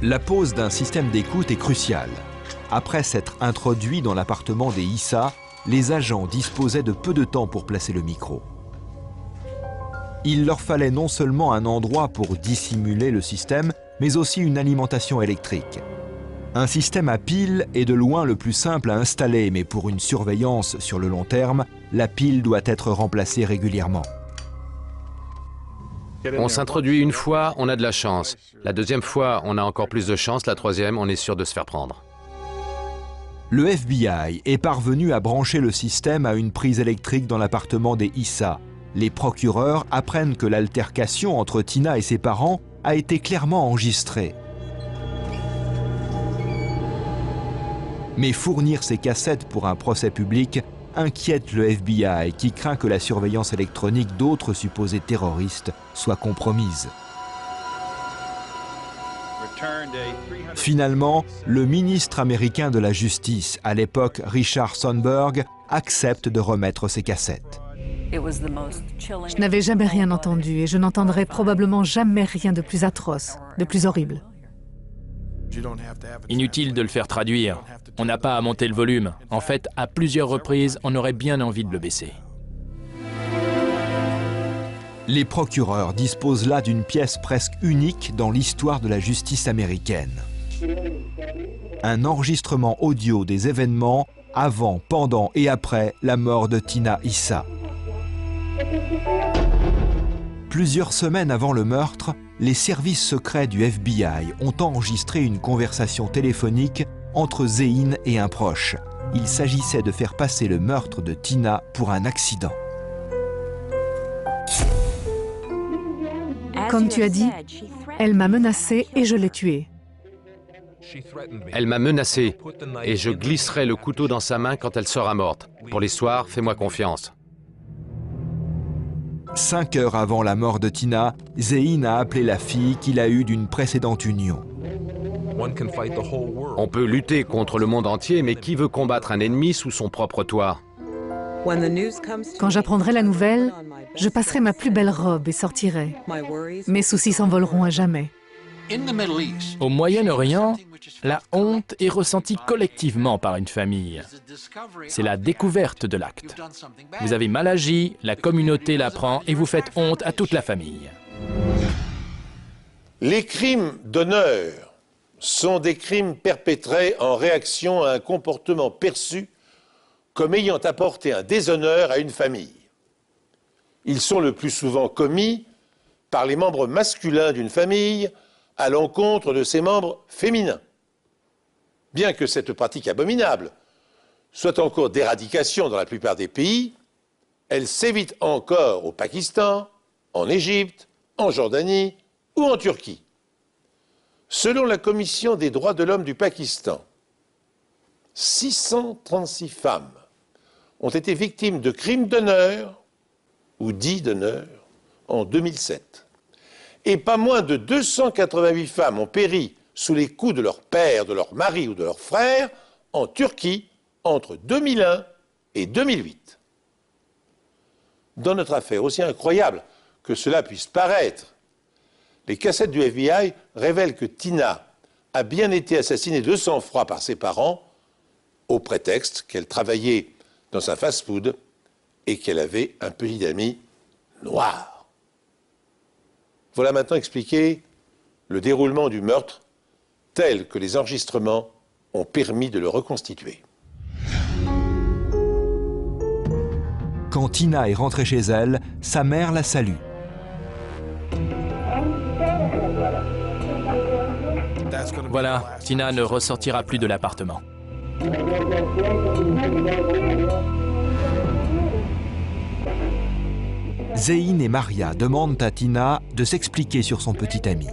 La pose d'un système d'écoute est cruciale. Après s'être introduits dans l'appartement des Issa, les agents disposaient de peu de temps pour placer le micro. Il leur fallait non seulement un endroit pour dissimuler le système, mais aussi une alimentation électrique. Un système à pile est de loin le plus simple à installer, mais pour une surveillance sur le long terme, la pile doit être remplacée régulièrement. On s'introduit une fois, on a de la chance. La deuxième fois, on a encore plus de chance. La troisième, on est sûr de se faire prendre. Le FBI est parvenu à brancher le système à une prise électrique dans l'appartement des Issa. Les procureurs apprennent que l'altercation entre Tina et ses parents a été clairement enregistrée. Mais fournir ces cassettes pour un procès public inquiète le FBI qui craint que la surveillance électronique d'autres supposés terroristes soit compromise. Finalement, le ministre américain de la Justice, à l'époque Richard Sandberg, accepte de remettre ces cassettes. Je n'avais jamais rien entendu et je n'entendrai probablement jamais rien de plus atroce, de plus horrible. Inutile de le faire traduire. On n'a pas à monter le volume. En fait, à plusieurs reprises, on aurait bien envie de le baisser. Les procureurs disposent là d'une pièce presque unique dans l'histoire de la justice américaine. Un enregistrement audio des événements avant, pendant et après la mort de Tina Issa. Plusieurs semaines avant le meurtre, les services secrets du FBI ont enregistré une conversation téléphonique entre Zéine et un proche. Il s'agissait de faire passer le meurtre de Tina pour un accident. Comme tu as dit, elle m'a menacée et je l'ai tuée. Elle m'a menacé et je glisserai le couteau dans sa main quand elle sera morte. Pour l'histoire, fais-moi confiance. 5 heures avant la mort de Tina, Zéine a appelé la fille qu'il a eue d'une précédente union. On peut lutter contre le monde entier, mais qui veut combattre un ennemi sous son propre toit? Quand j'apprendrai la nouvelle, je passerai ma plus belle robe et sortirai. Mes soucis s'envoleront à jamais. Au Moyen-Orient, la honte est ressentie collectivement par une famille. C'est la découverte de l'acte. Vous avez mal agi, la communauté l'apprend et vous faites honte à toute la famille. Les crimes d'honneur sont des crimes perpétrés en réaction à un comportement perçu comme ayant apporté un déshonneur à une famille. Ils sont le plus souvent commis par les membres masculins d'une famille à l'encontre de ses membres féminins. Bien que cette pratique abominable soit en cours d'éradication dans la plupart des pays, elle s'évite encore au Pakistan, en Égypte, en Jordanie ou en Turquie. Selon la Commission des droits de l'homme du Pakistan, 636 femmes ont été victimes de crimes d'honneur ou dits d'honneur en 2007. Et pas moins de 288 femmes ont péri sous les coups de leur père, de leur mari ou de leur frère en Turquie entre 2001 et 2008. Dans notre affaire, aussi incroyable que cela puisse paraître, les cassettes du FBI révèlent que Tina a bien été assassinée de sang-froid par ses parents au prétexte qu'elle travaillait dans un fast-food et qu'elle avait un petit ami noir. Voilà maintenant expliqué le déroulement du meurtre tel que les enregistrements ont permis de le reconstituer. Quand Tina est rentrée chez elle, sa mère la salue. Voilà, Tina ne ressortira plus de l'appartement. Zéine et Maria demandent à Tina de s'expliquer sur son petit ami.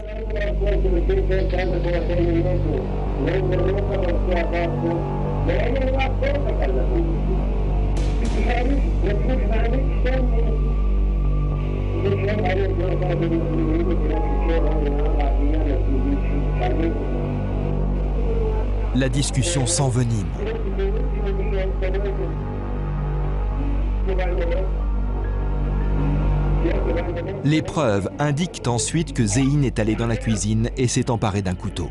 La discussion s'envenime. Les preuves indiquent ensuite que Zéine est allé dans la cuisine et s'est emparé d'un couteau.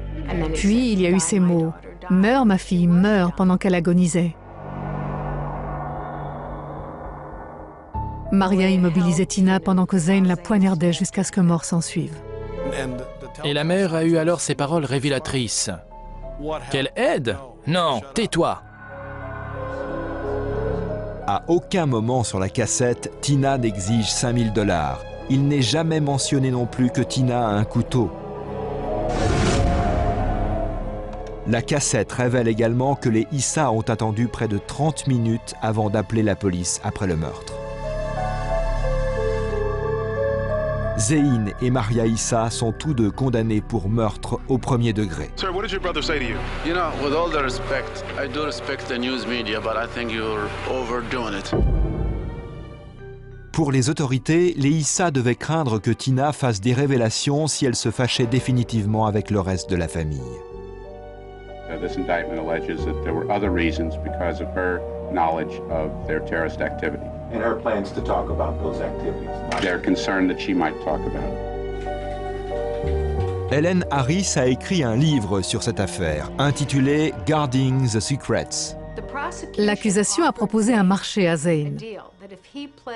Puis il y a eu ces mots « Meurs ma fille, meurs » pendant qu'elle agonisait. Maria immobilisait Tina pendant que Zane la poignardait jusqu'à ce que mort s'ensuive. Et la mère a eu alors ces paroles révélatrices. Quelle aide? Non, tais-toi! À aucun moment sur la cassette, Tina n'exige 5000 $. Il n'est jamais mentionné non plus que Tina a un couteau. La cassette révèle également que les Issa ont attendu près de 30 minutes avant d'appeler la police après le meurtre. Zane et Maria Issa sont tous deux condamnés pour meurtre au premier degré. Sir, what did your brother say to you? You know, with all the respect, I do respect the news media, but I think you're overdoing it. Pour les autorités, les Issa devaient craindre que Tina fasse des révélations si elle se fâchait définitivement avec le reste de la famille. This indictment alleges that there were other reasons because of her knowledge of their terrorist activity. And her plans to talk about those activities. They're concerned that she might talk about it. Helen Harris a écrit un livre sur cette affaire, intitulé « Guarding the Secrets ». L'accusation a proposé un marché à Zane.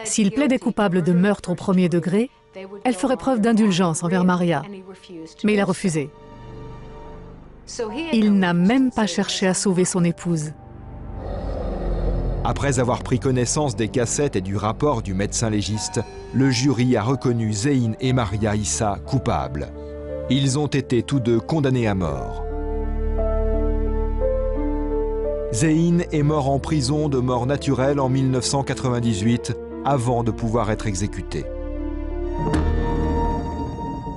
S'il plaidait coupable de meurtre au premier degré, elle ferait preuve d'indulgence envers Maria. Mais il a refusé. Il n'a même pas cherché à sauver son épouse. Après avoir pris connaissance des cassettes et du rapport du médecin légiste, le jury a reconnu Zane et Maria Issa coupables. Ils ont été tous deux condamnés à mort. Zane est mort en prison de mort naturelle en 1998, avant de pouvoir être exécuté.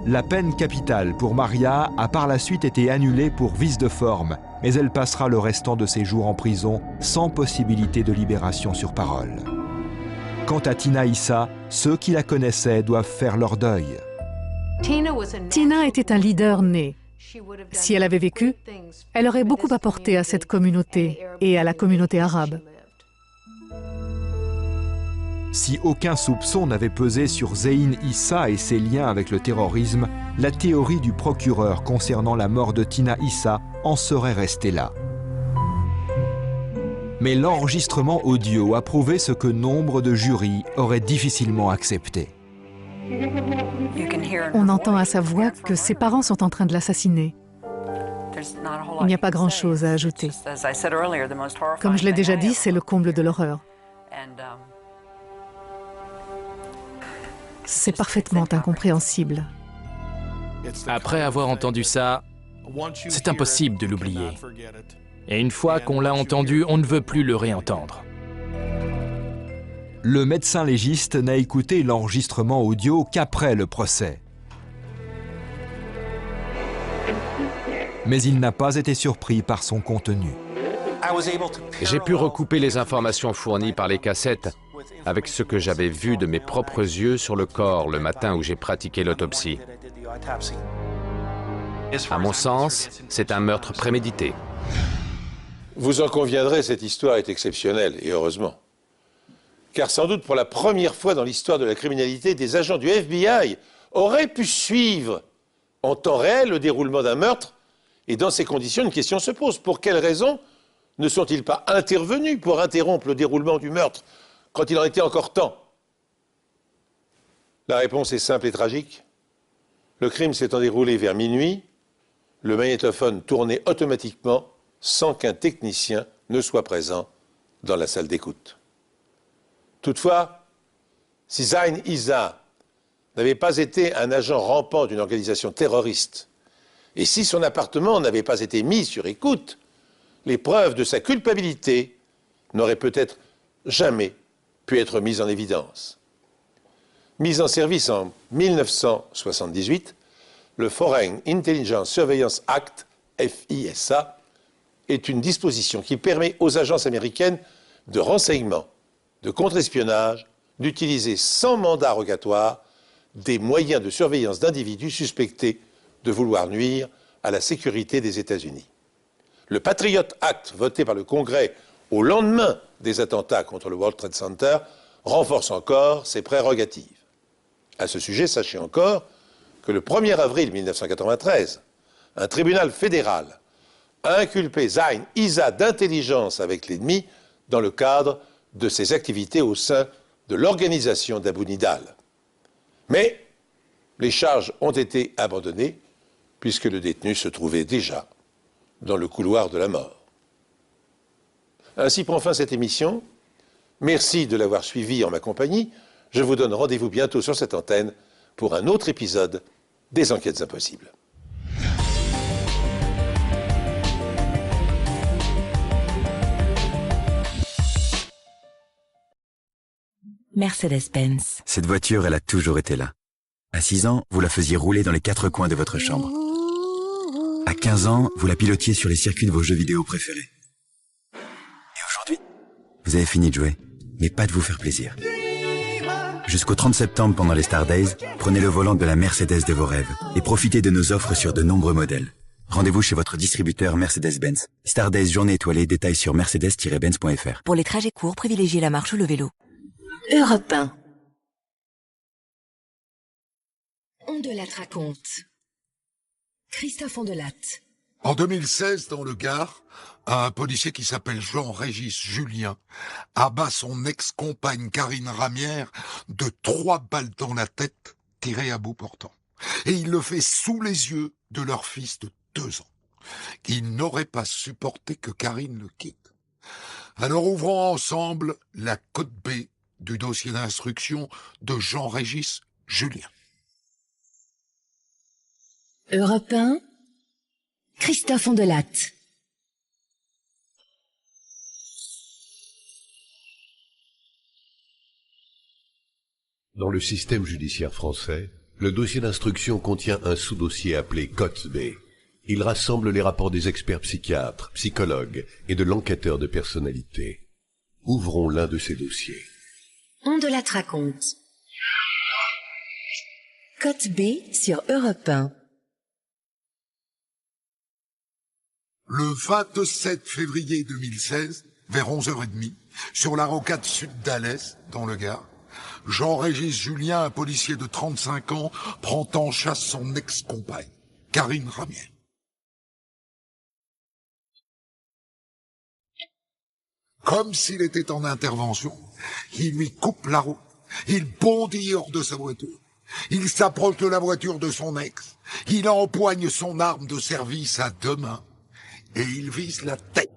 La peine capitale pour Maria a par la suite été annulée pour vice de forme, mais elle passera le restant de ses jours en prison sans possibilité de libération sur parole. Quant à Tina Issa, ceux qui la connaissaient doivent faire leur deuil. Tina était un leader né. Si elle avait vécu, elle aurait beaucoup apporté à cette communauté et à la communauté arabe. Si aucun soupçon n'avait pesé sur Zane Issa et ses liens avec le terrorisme, la théorie du procureur concernant la mort de Tina Issa en serait restée là. Mais l'enregistrement audio a prouvé ce que nombre de jurys auraient difficilement accepté. On entend à sa voix que ses parents sont en train de l'assassiner. Il n'y a pas grand-chose à ajouter. Comme je l'ai déjà dit, c'est le comble de l'horreur. C'est parfaitement incompréhensible. Après avoir entendu ça, c'est impossible de l'oublier. Et une fois qu'on l'a entendu, on ne veut plus le réentendre. Le médecin légiste n'a écouté l'enregistrement audio qu'après le procès. Mais il n'a pas été surpris par son contenu. J'ai pu recouper les informations fournies par les cassettes avec ce que j'avais vu de mes propres yeux sur le corps le matin où j'ai pratiqué l'autopsie. À mon sens, c'est un meurtre prémédité. Vous en conviendrez, cette histoire est exceptionnelle, et heureusement. Car sans doute pour la première fois dans l'histoire de la criminalité, des agents du FBI auraient pu suivre en temps réel le déroulement d'un meurtre, et dans ces conditions, une question se pose. Pour quelles raisons ne sont-ils pas intervenus pour interrompre le déroulement du meurtre quand il en était encore temps? La réponse est simple et tragique. Le crime s'étant déroulé vers minuit, le magnétophone tournait automatiquement sans qu'un technicien ne soit présent dans la salle d'écoute. Toutefois, si Zane Issa n'avait pas été un agent rampant d'une organisation terroriste, et si son appartement n'avait pas été mis sur écoute, les preuves de sa culpabilité n'auraient peut-être jamais pu être mises en évidence. Mise en service en 1978, le Foreign Intelligence Surveillance Act, FISA, est une disposition qui permet aux agences américaines de renseignement, de contre-espionnage, d'utiliser sans mandat rogatoire des moyens de surveillance d'individus suspectés de vouloir nuire à la sécurité des États-Unis. Le Patriot Act, voté par le Congrès au lendemain des attentats contre le World Trade Center, renforce encore ses prérogatives. À ce sujet, sachez encore que le 1er avril 1993, un tribunal fédéral a inculpé Zain Issa d'intelligence avec l'ennemi dans le cadre de ses activités au sein de l'organisation d'Abu Nidal. Mais les charges ont été abandonnées puisque le détenu se trouvait déjà dans le couloir de la mort. Ainsi prend fin cette émission. Merci de l'avoir suivi en ma compagnie. Je vous donne rendez-vous bientôt sur cette antenne pour un autre épisode des Enquêtes Impossibles. Mercedes-Benz. Cette voiture, elle a toujours été là. À 6 ans, vous la faisiez rouler dans les 4 coins de votre chambre. À 15 ans, vous la pilotiez sur les circuits de vos jeux vidéo préférés. Et aujourd'hui, vous avez fini de jouer, mais pas de vous faire plaisir. Jusqu'au 30 septembre, pendant les Star Days, prenez le volant de la Mercedes de vos rêves et profitez de nos offres sur de nombreux modèles. Rendez-vous chez votre distributeur Mercedes-Benz. Star Days journée étoilée, détails sur mercedes-benz.fr. Pour les trajets courts, privilégiez la marche ou le vélo. Europe 1. Ondelat raconte. Christophe Ondelat. En 2016, dans le Gard, un policier qui s'appelle Jean-Régis Julien abat son ex-compagne Karine Ramière de 3 balles dans la tête tirées à bout portant. Et il le fait sous les yeux de leur fils de 2 ans. Il n'aurait pas supporté que Karine le quitte. Alors ouvrons ensemble la cote B du dossier d'instruction de Jean-Régis Julien. Europe 1. Christophe Ondelat. Dans le système judiciaire français, le dossier d'instruction contient un sous-dossier appelé cote B. Il rassemble les rapports des experts psychiatres, psychologues et de l'enquêteur de personnalité. Ouvrons l'un de ces dossiers. Ondelat raconte. Cote B sur Europe 1. Le 27 février 2016, vers 11h30, sur la rocade sud d'Alès, dans le Gard, Jean-Régis Julien, un policier de 35 ans, prend en chasse son ex-compagne, Karine Ramière. Comme s'il était en intervention, il lui coupe la route, il bondit hors de sa voiture, il s'approche de la voiture de son ex, il empoigne son arme de service à 2 mains, et il vise la tête.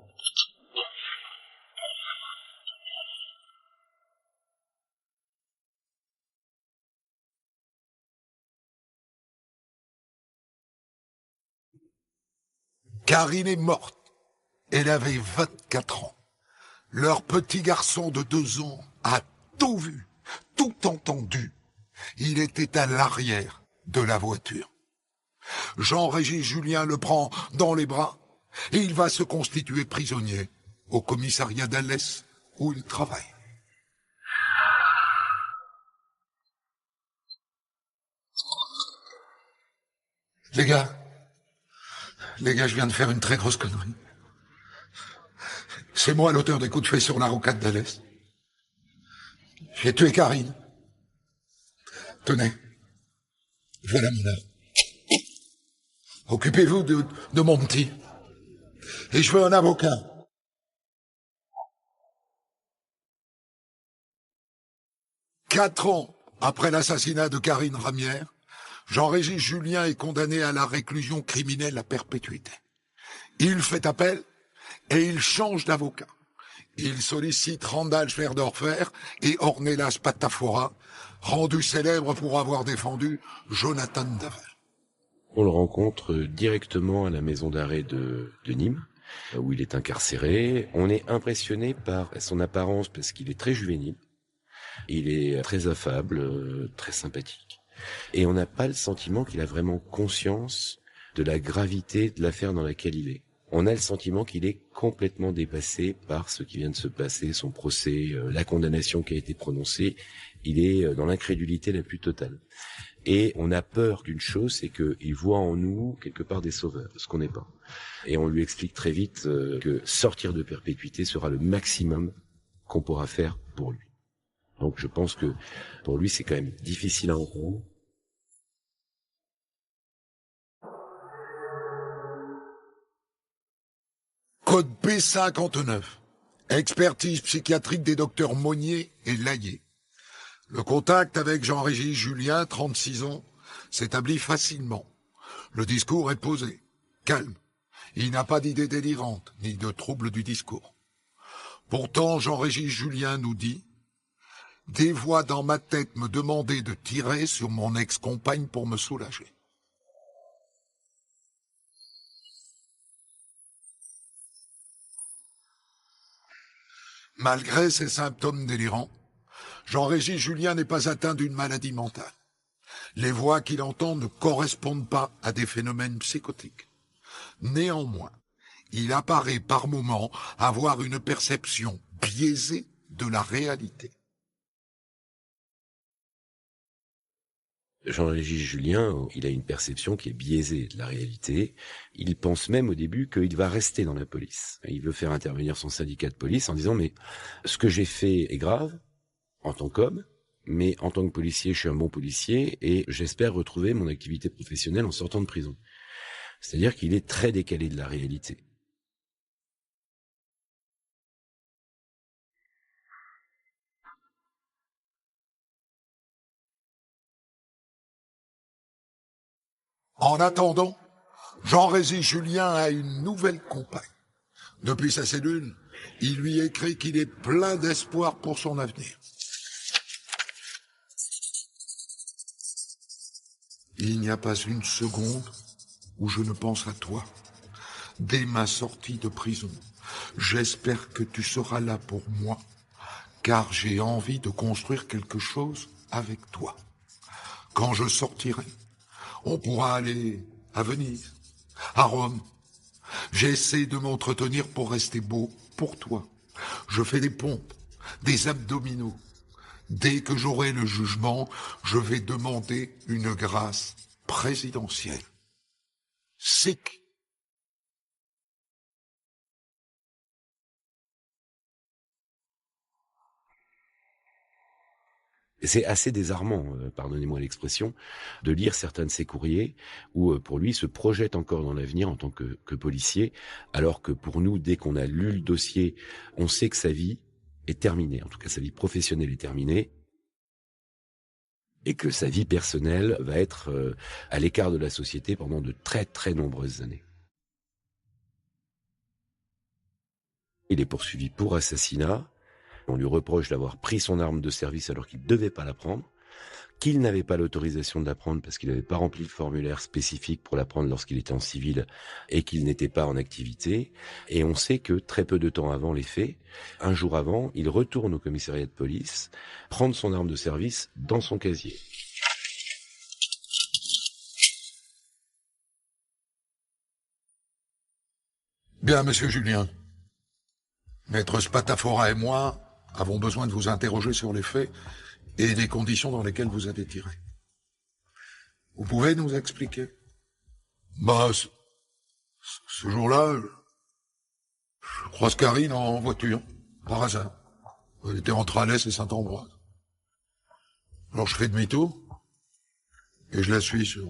Karine est morte. Elle avait 24 ans. Leur petit garçon de 2 ans a tout vu, tout entendu. Il était à l'arrière de la voiture. Jean-Régis Julien le prend dans les bras et il va se constituer prisonnier au commissariat d'Alès où il travaille. Les gars, je viens de faire une très grosse connerie. C'est moi l'auteur des coups de feu sur la rocade d'Alès. J'ai tué Karine. Tenez, voilà mon heure. Occupez-vous de mon petit. Et je veux un avocat. Quatre ans après l'assassinat de Karine Ramière, Jean-Régis Julien est condamné à la réclusion criminelle à perpétuité. Il fait appel et il change d'avocat. Il sollicite Randall Schwerdorfer et Ornelas Patafora, rendus célèbres pour avoir défendu Jonathan Daval. On le rencontre directement à la maison d'arrêt de Nîmes, où il est incarcéré. On est impressionné par son apparence parce qu'il est très juvénile. Il est très affable, très sympathique. Et on n'a pas le sentiment qu'il a vraiment conscience de la gravité de l'affaire dans laquelle il est. On a le sentiment qu'il est complètement dépassé par ce qui vient de se passer, son procès, la condamnation qui a été prononcée. Il est dans l'incrédulité la plus totale. Et on a peur d'une chose, c'est qu'il voit en nous quelque part des sauveurs, ce qu'on n'est pas. Et on lui explique très vite que sortir de perpétuité sera le maximum qu'on pourra faire pour lui. Donc je pense que pour lui c'est quand même difficile à entendre. Code B59. Expertise psychiatrique des docteurs Monnier et Laillé. Le contact avec Jean-Régis Julien, 36 ans, s'établit facilement. Le discours est posé, calme. Il n'a pas d'idées délirantes, ni de troubles du discours. Pourtant, Jean-Régis Julien nous dit « Des voix dans ma tête me demandaient de tirer sur mon ex-compagne pour me soulager. » Malgré ces symptômes délirants, Jean-Régis Julien n'est pas atteint d'une maladie mentale. Les voix qu'il entend ne correspondent pas à des phénomènes psychotiques. Néanmoins, il apparaît par moments avoir une perception biaisée de la réalité. Jean-Régis Julien, il a une perception qui est biaisée de la réalité. Il pense même au début qu'il va rester dans la police. Il veut faire intervenir son syndicat de police en disant « Mais ce que j'ai fait est grave, en tant qu'homme, mais en tant que policier, je suis un bon policier et j'espère retrouver mon activité professionnelle en sortant de prison. » C'est-à-dire qu'il est très décalé de la réalité. En attendant, Jean-Régis Julien a une nouvelle compagne. Depuis sa cellule, il lui écrit qu'il est plein d'espoir pour son avenir. Il n'y a pas une seconde où je ne pense à toi. Dès ma sortie de prison, j'espère que tu seras là pour moi, car j'ai envie de construire quelque chose avec toi. Quand je sortirai, on pourra aller à Venise, à Rome. J'essaie de m'entretenir pour rester beau pour toi. Je fais des pompes, des abdominaux. Dès que j'aurai le jugement, je vais demander une grâce présidentielle. Sick. C'est assez désarmant, pardonnez-moi l'expression, de lire certains de ces courriers où, pour lui, il se projette encore dans l'avenir en tant que policier, alors que pour nous, dès qu'on a lu le dossier, on sait que sa vie est terminée, en tout cas sa vie professionnelle est terminée, et que sa vie personnelle va être à l'écart de la société pendant de très très nombreuses années. Il est poursuivi pour assassinat. On lui reproche d'avoir pris son arme de service alors qu'il ne devait pas la prendre, qu'il n'avait pas l'autorisation de la prendre parce qu'il n'avait pas rempli le formulaire spécifique pour la prendre lorsqu'il était en civil et qu'il n'était pas en activité. Et on sait que très peu de temps avant les faits, un jour avant, il retourne au commissariat de police, prendre son arme de service dans son casier. Bien, monsieur Julien. Maître Spatafora et moi avons besoin de vous interroger sur les faits et les conditions dans lesquelles vous avez tiré. Vous pouvez nous expliquer? Ce jour-là, je croise Karine en voiture, par hasard. Elle était entre Alès et Saint-Ambroise. Alors je fais demi-tour et je la suis sur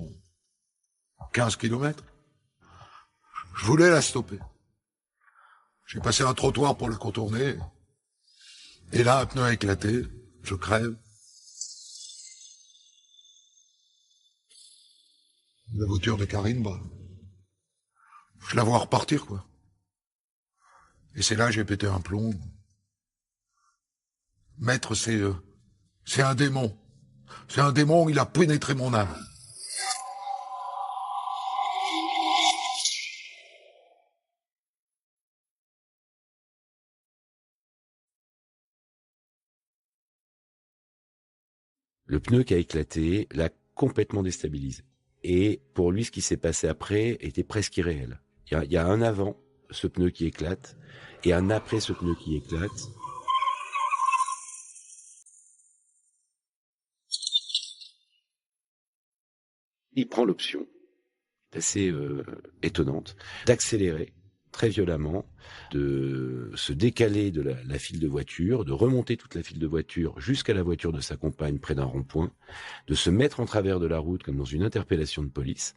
15 kilomètres. Je voulais la stopper. J'ai passé un trottoir pour la contourner. Et là, un pneu a éclaté. Je crève. La voiture de Karine, je la vois repartir, quoi. Et c'est là que j'ai pété un plomb. Maître, c'est un démon. C'est un démon, il a pénétré mon âme. Le pneu qui a éclaté l'a complètement déstabilisé. Et pour lui, ce qui s'est passé après était presque irréel. Il y a un avant ce pneu qui éclate et un après ce pneu qui éclate. Il prend l'option, assez étonnante, d'accélérer très violemment, de se décaler de la file de voiture, de remonter toute la file de voiture jusqu'à la voiture de sa compagne près d'un rond-point, de se mettre en travers de la route comme dans une interpellation de police.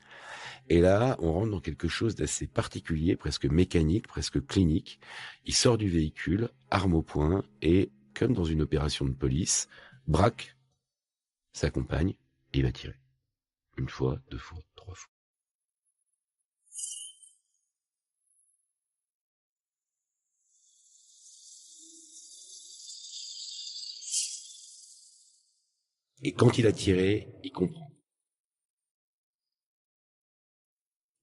Et là, on rentre dans quelque chose d'assez particulier, presque mécanique, presque clinique. Il sort du véhicule, arme au poing, et, comme dans une opération de police, braque sa compagne et il va tirer. 1 fois, 2 fois, 3 fois. Et quand il a tiré, il comprend.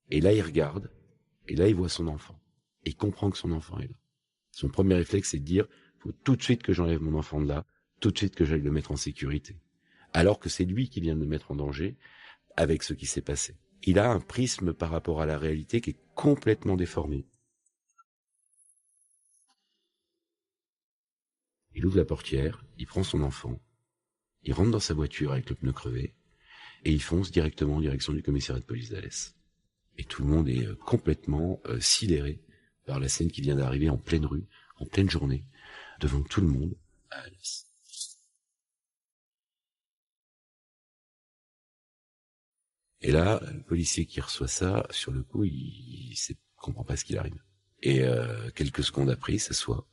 Et là, il regarde, et là, il voit son enfant. Et il comprend que son enfant est là. Son premier réflexe, c'est de dire, faut tout de suite que j'enlève mon enfant de là, tout de suite que j'aille le mettre en sécurité. Alors que c'est lui qui vient de le mettre en danger avec ce qui s'est passé. Il a un prisme par rapport à la réalité qui est complètement déformé. Il ouvre la portière, il prend son enfant, il rentre dans sa voiture avec le pneu crevé, et il fonce directement en direction du commissariat de police d'Alès. Et tout le monde est complètement sidéré par la scène qui vient d'arriver en pleine rue, en pleine journée, devant tout le monde à Alès. Et là, le policier qui reçoit ça, sur le coup, il comprend pas ce qu'il arrive. Et quelques secondes après, il s'assoit,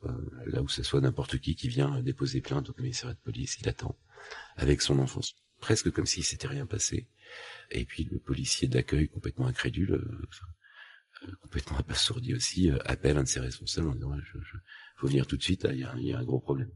là où s'assoit n'importe qui vient déposer plainte au commissariat de police. Il attend, avec son enfant, presque comme s'il s'était rien passé. Et puis le policier d'accueil, complètement incrédule, complètement abasourdi aussi, appelle un de ses responsables en disant ouais, faut venir tout de suite, là, il y a un gros problème.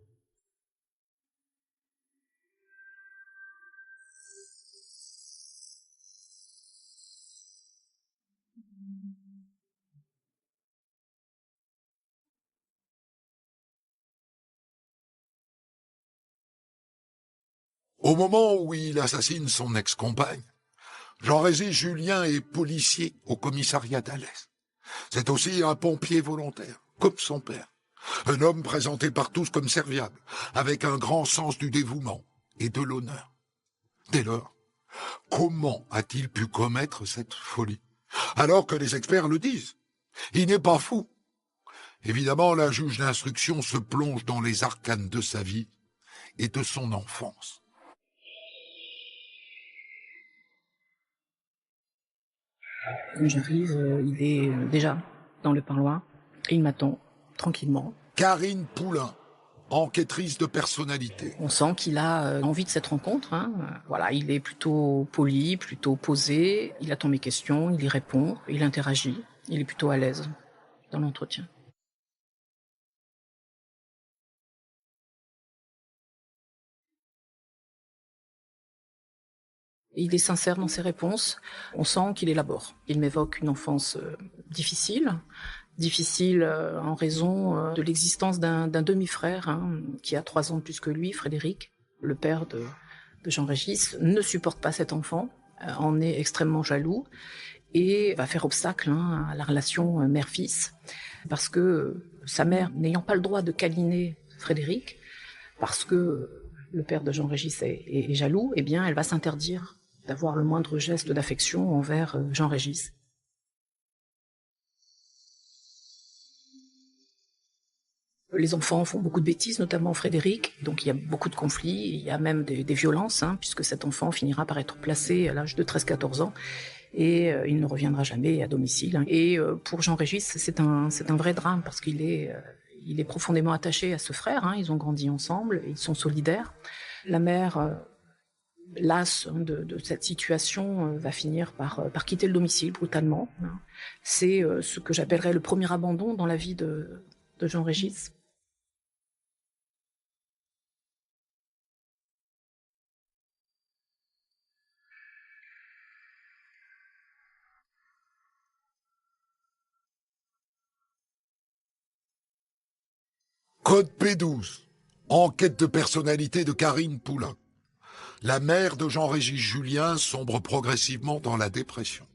Au moment où il assassine son ex-compagne, Jean-Régis Julien est policier au commissariat d'Alès. C'est aussi un pompier volontaire, comme son père. Un homme présenté par tous comme serviable, avec un grand sens du dévouement et de l'honneur. Dès lors, comment a-t-il pu commettre cette folie? Alors que les experts le disent. Il n'est pas fou. Évidemment, la juge d'instruction se plonge dans les arcanes de sa vie et de son enfance. Quand j'arrive, il est déjà dans le parloir et il m'attend tranquillement. Karine Poulain, enquêtrice de personnalité. On sent qu'il a envie de cette rencontre. Voilà, il est plutôt poli, plutôt posé. Il attend mes questions, il y répond, il interagit. Il est plutôt à l'aise dans l'entretien. Il est sincère dans ses réponses. On sent qu'il élabore. Il m'évoque une enfance difficile en raison de l'existence d'un demi-frère qui a 3 ans de plus que lui, Frédéric. Le père de Jean-Régis ne supporte pas cet enfant, en est extrêmement jaloux et va faire obstacle à la relation mère-fils parce que sa mère, n'ayant pas le droit de câliner Frédéric, parce que le père de Jean-Régis est jaloux, eh bien, elle va s'interdire d'avoir le moindre geste d'affection envers Jean-Régis. Les enfants font beaucoup de bêtises, notamment Frédéric, donc il y a beaucoup de conflits, il y a même des violences, puisque cet enfant finira par être placé à l'âge de 13-14 ans, et il ne reviendra jamais à domicile. Et pour Jean-Régis, c'est un vrai drame, parce qu'il est profondément attaché à ce frère, ils ont grandi ensemble, ils sont solidaires. La mère... lasse de cette situation, va finir par quitter le domicile brutalement. C'est ce que j'appellerais le premier abandon dans la vie de Jean-Régis. Code P12, enquête de personnalité de Karine Poulain. La mère de Jean-Régis Julien sombre progressivement dans la dépression.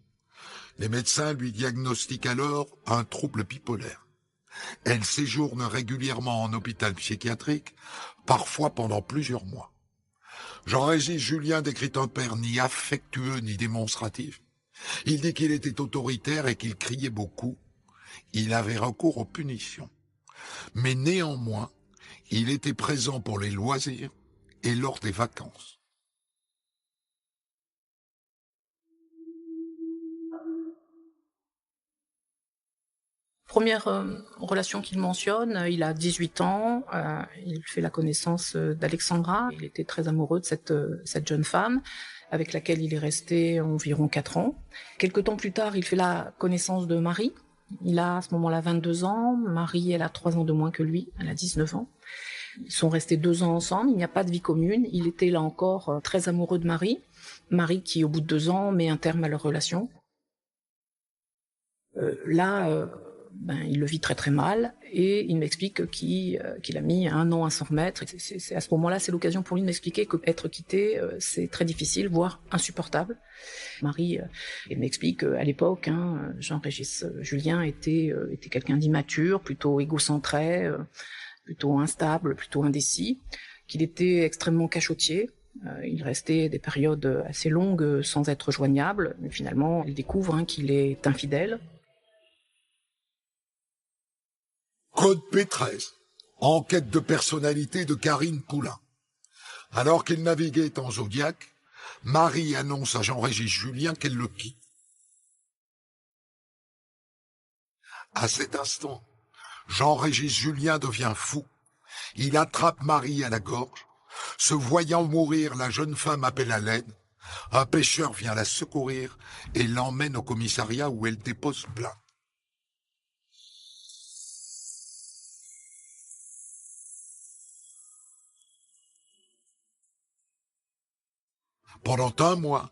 Les médecins lui diagnostiquent alors un trouble bipolaire. Elle séjourne régulièrement en hôpital psychiatrique, parfois pendant plusieurs mois. Jean-Régis Julien décrit un père ni affectueux ni démonstratif. Il dit qu'il était autoritaire et qu'il criait beaucoup, il avait recours aux punitions. Mais néanmoins, il était présent pour les loisirs et lors des vacances. Première relation qu'il mentionne, il a 18 ans, il fait la connaissance d'Alexandra. Il était très amoureux de cette jeune femme avec laquelle il est resté environ 4 ans. Quelque temps plus tard, il fait la connaissance de Marie. Il a à ce moment-là 22 ans. Marie, elle a 3 ans de moins que lui, elle a 19 ans. Ils sont restés 2 ans ensemble, il n'y a pas de vie commune. Il était là encore très amoureux de Marie. Marie qui, au bout de 2 ans, met un terme à leur relation. Il le vit très très mal et il m'explique qu'il a mis 1 an à s'en remettre. C'est à ce moment-là, c'est l'occasion pour lui de m'expliquer que être quitté, c'est très difficile, voire insupportable. Marie, elle m'explique qu'à l'époque, Jean-Régis Julien était quelqu'un d'immature, plutôt égocentré, plutôt instable, plutôt indécis, qu'il était extrêmement cachotier. Il restait des périodes assez longues sans être joignable. Mais finalement, elle découvre qu'il est infidèle. Code P13, enquête de personnalité de Karine Poulain. Alors qu'il naviguait en Zodiac, Marie annonce à Jean-Régis Julien qu'elle le quitte. À cet instant, Jean-Régis Julien devient fou. Il attrape Marie à la gorge. Se voyant mourir, la jeune femme appelle à l'aide. Un pêcheur vient la secourir et l'emmène au commissariat où elle dépose plainte. Pendant 1 mois,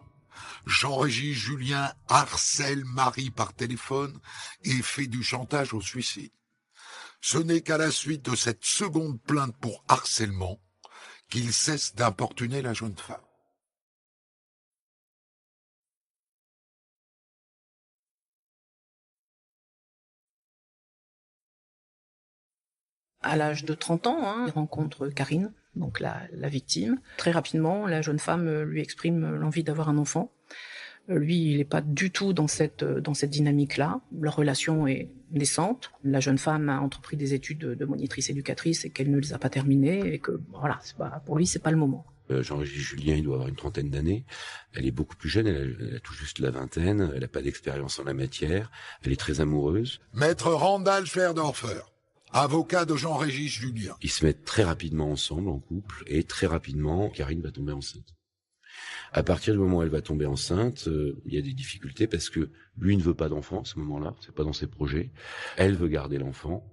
Jean-Régis Julien harcèle Marie par téléphone et fait du chantage au suicide. Ce n'est qu'à la suite de cette seconde plainte pour harcèlement qu'il cesse d'importuner la jeune femme. À l'âge de 30 ans, il rencontre Karine, donc la victime. Très rapidement, la jeune femme lui exprime l'envie d'avoir un enfant. Lui, il n'est pas du tout dans cette dynamique-là. Leur relation est naissante. La jeune femme a entrepris des études de monitrice éducatrice et qu'elle ne les a pas terminées et que, voilà, pour lui, c'est pas le moment. Jean-Régis Julien, il doit avoir une 30aine d'années. Elle est beaucoup plus jeune, elle a tout juste la 20aine. Elle n'a pas d'expérience en la matière. Elle est très amoureuse. Maître Randall Schwerdorfer, avocat de Jean-Régis Julien. Ils se mettent très rapidement ensemble, en couple, et très rapidement, Karine va tomber enceinte. À partir du moment où elle va tomber enceinte, il y a des difficultés parce que lui ne veut pas d'enfant à ce moment-là, c'est pas dans ses projets. Elle veut garder l'enfant.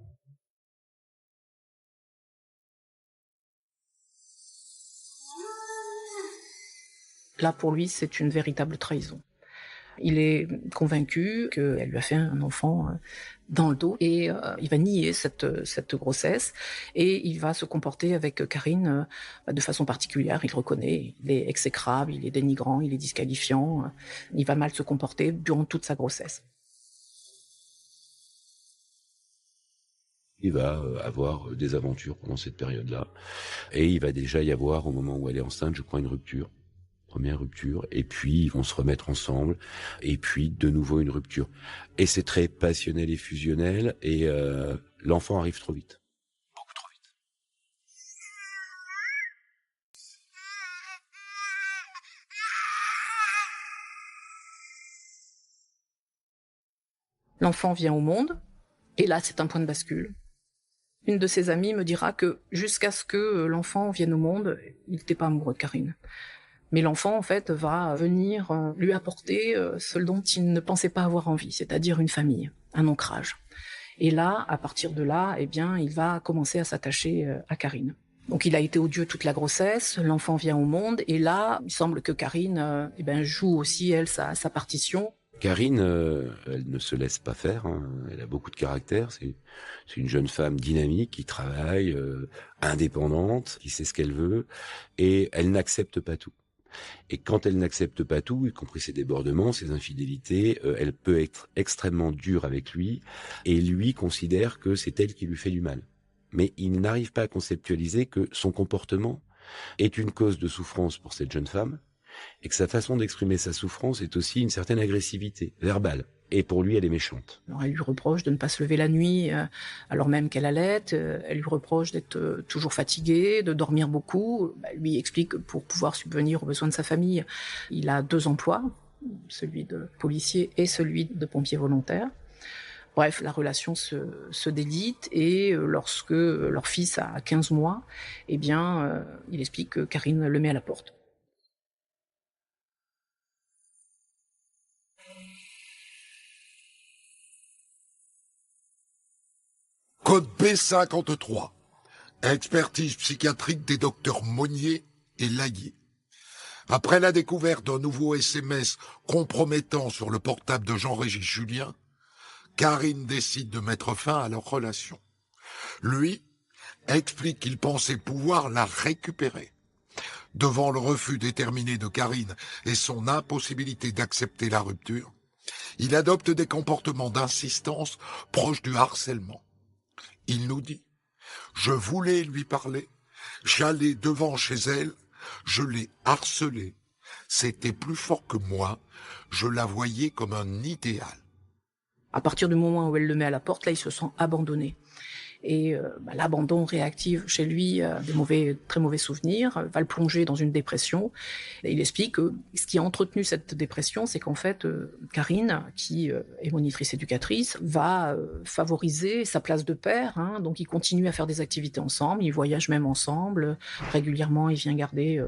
Là, pour lui, c'est une véritable trahison. Il est convaincu qu'elle lui a fait un enfant dans le dos et il va nier cette grossesse et il va se comporter avec Karine de façon particulière. Il reconnaît, il est exécrable, il est dénigrant, il est disqualifiant. Il va mal se comporter durant toute sa grossesse. Il va avoir des aventures pendant cette période-là et il va déjà y avoir, au moment où elle est enceinte, je crois, une rupture. Première rupture, et puis ils vont se remettre ensemble, et puis de nouveau une rupture. Et c'est très passionnel et fusionnel, et l'enfant arrive trop vite. Beaucoup trop vite. L'enfant vient au monde, et là c'est un point de bascule. Une de ses amies me dira que jusqu'à ce que l'enfant vienne au monde, il n'était pas amoureux de Karine. Mais l'enfant, en fait, va venir lui apporter ce dont il ne pensait pas avoir envie, c'est-à-dire une famille, un ancrage. Et là, à partir de là, eh bien, il va commencer à s'attacher à Karine. Donc il a été odieux toute la grossesse, l'enfant vient au monde, et là, il semble que Karine joue aussi, elle, sa partition. Karine, elle ne se laisse pas faire, elle a beaucoup de caractère, c'est une jeune femme dynamique qui travaille, indépendante, qui sait ce qu'elle veut, et elle n'accepte pas tout. Et quand elle n'accepte pas tout, y compris ses débordements, ses infidélités, elle peut être extrêmement dure avec lui, et lui considère que c'est elle qui lui fait du mal. Mais il n'arrive pas à conceptualiser que son comportement est une cause de souffrance pour cette jeune femme, et que sa façon d'exprimer sa souffrance est aussi une certaine agressivité verbale. et pour lui, elle est méchante. Alors, elle lui reproche de ne pas se lever la nuit alors même qu'elle allait. Elle lui reproche d'être toujours fatiguée, de dormir beaucoup. Lui explique que pour pouvoir subvenir aux besoins de sa famille, il a 2 emplois, celui de policier et celui de pompier volontaire. Bref, la relation se délite et lorsque leur fils a 15 mois, eh bien, il explique que Karine le met à la porte. Code B53. Expertise psychiatrique des docteurs Monnier et Laillé. Après la découverte d'un nouveau SMS compromettant sur le portable de Jean-Régis Julien, Karine décide de mettre fin à leur relation. Lui explique qu'il pensait pouvoir la récupérer. Devant le refus déterminé de Karine et son impossibilité d'accepter la rupture, il adopte des comportements d'insistance proches du harcèlement. Il nous dit « Je voulais lui parler, j'allais devant chez elle, je l'ai harcelée, c'était plus fort que moi, je la voyais comme un idéal. » À partir du moment où elle le met à la porte, là, il se sent abandonné. Et l'abandon réactive chez lui des très mauvais souvenirs, va le plonger dans une dépression. Et il explique que ce qui a entretenu cette dépression, c'est qu'en fait, Karine, qui est monitrice éducatrice, va favoriser sa place de père. Donc, ils continuent à faire des activités ensemble, ils voyagent même ensemble. Régulièrement, il vient garder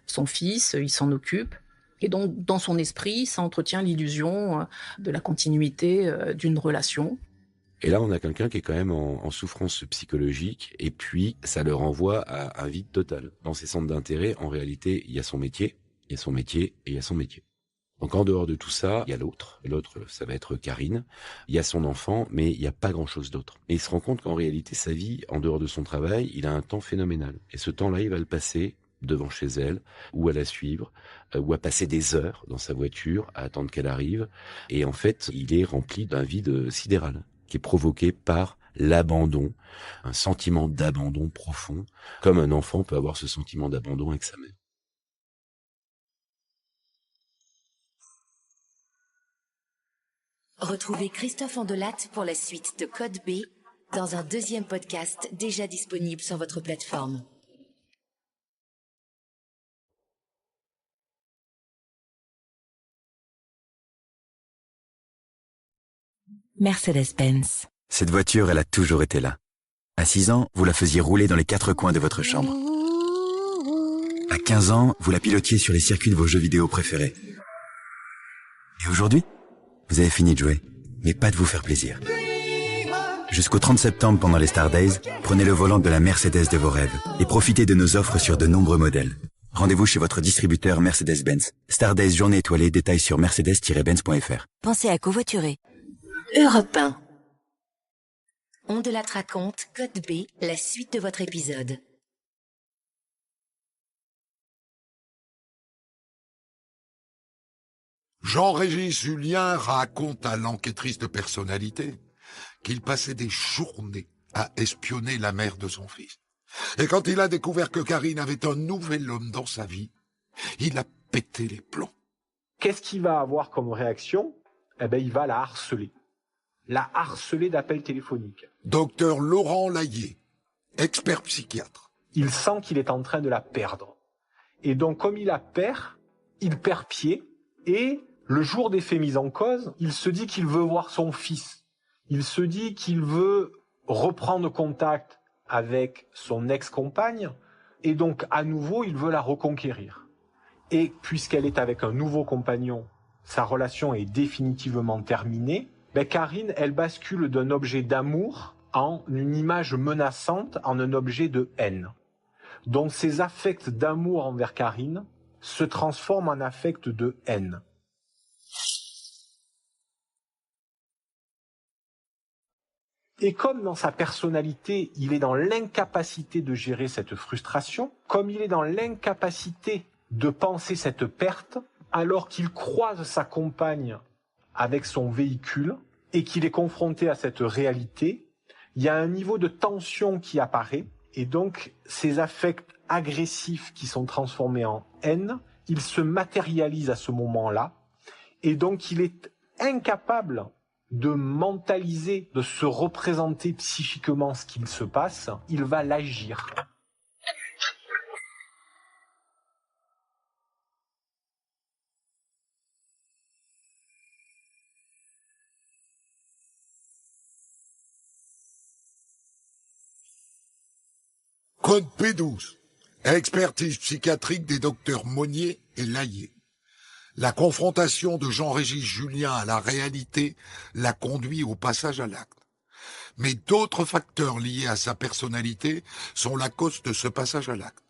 son fils, il s'en occupe. Et donc, dans son esprit, ça entretient l'illusion de la continuité d'une relation. Et là, on a quelqu'un qui est quand même en souffrance psychologique, et puis ça le renvoie à un vide total. Dans ses centres d'intérêt, en réalité, il y a son métier, il y a son métier, et il y a son métier. Donc en dehors de tout ça, il y a l'autre. L'autre, ça va être Karine. Il y a son enfant, mais il n'y a pas grand-chose d'autre. Et il se rend compte qu'en réalité, sa vie, en dehors de son travail, il a un temps phénoménal. Et ce temps-là, il va le passer devant chez elle, ou à la suivre, ou à passer des heures dans sa voiture, à attendre qu'elle arrive. Et en fait, il est rempli d'un vide sidéral, qui est provoqué par l'abandon, un sentiment d'abandon profond, comme un enfant peut avoir ce sentiment d'abandon avec sa mère. Retrouvez Christophe Andelat pour la suite de Code B dans un deuxième podcast déjà disponible sur votre plateforme. Mercedes-Benz. Cette voiture, elle a toujours été là. À 6 ans, vous la faisiez rouler dans les 4 coins de votre chambre. À 15 ans, vous la pilotiez sur les circuits de vos jeux vidéo préférés. Et aujourd'hui, vous avez fini de jouer, mais pas de vous faire plaisir. Jusqu'au 30 septembre, pendant les Star Days, prenez le volant de la Mercedes de vos rêves et profitez de nos offres sur de nombreux modèles. Rendez-vous chez votre distributeur Mercedes-Benz. Star Days journée étoilée, détails sur mercedes-benz.fr. Pensez à covoiturer. Europe 1. On de la raconte, Code B, la suite de votre épisode. Jean-Régis Julien raconte à l'enquêtrice de personnalité qu'il passait des journées à espionner la mère de son fils. Et quand il a découvert que Karine avait un nouvel homme dans sa vie, il a pété les plombs. Qu'est-ce qu'il va avoir comme réaction ? Eh ben, il va la harceler d'appels téléphoniques. Docteur Laurent Laillé, expert psychiatre. Il sent qu'il est en train de la perdre. Et donc, comme il la perd, il perd pied. Et le jour des faits mis en cause, il se dit qu'il veut voir son fils. Il se dit qu'il veut reprendre contact avec son ex-compagne. Et donc, à nouveau, il veut la reconquérir. Et puisqu'elle est avec un nouveau compagnon, sa relation est définitivement terminée. Karine, elle bascule d'un objet d'amour en une image menaçante, en un objet de haine. Donc ses affects d'amour envers Karine se transforment en affects de haine. Et comme dans sa personnalité, il est dans l'incapacité de gérer cette frustration, comme il est dans l'incapacité de penser cette perte, alors qu'il croise sa compagne avec son véhicule et qu'il est confronté à cette réalité, il y a un niveau de tension qui apparaît et donc ces affects agressifs qui sont transformés en haine, ils se matérialisent à ce moment-là et donc il est incapable de mentaliser, de se représenter psychiquement ce qu'il se passe, il va l'agir. Code P12. Expertise psychiatrique des docteurs Monnier et Laillé. La confrontation de Jean-Régis Julien à la réalité l'a conduit au passage à l'acte. Mais d'autres facteurs liés à sa personnalité sont la cause de ce passage à l'acte.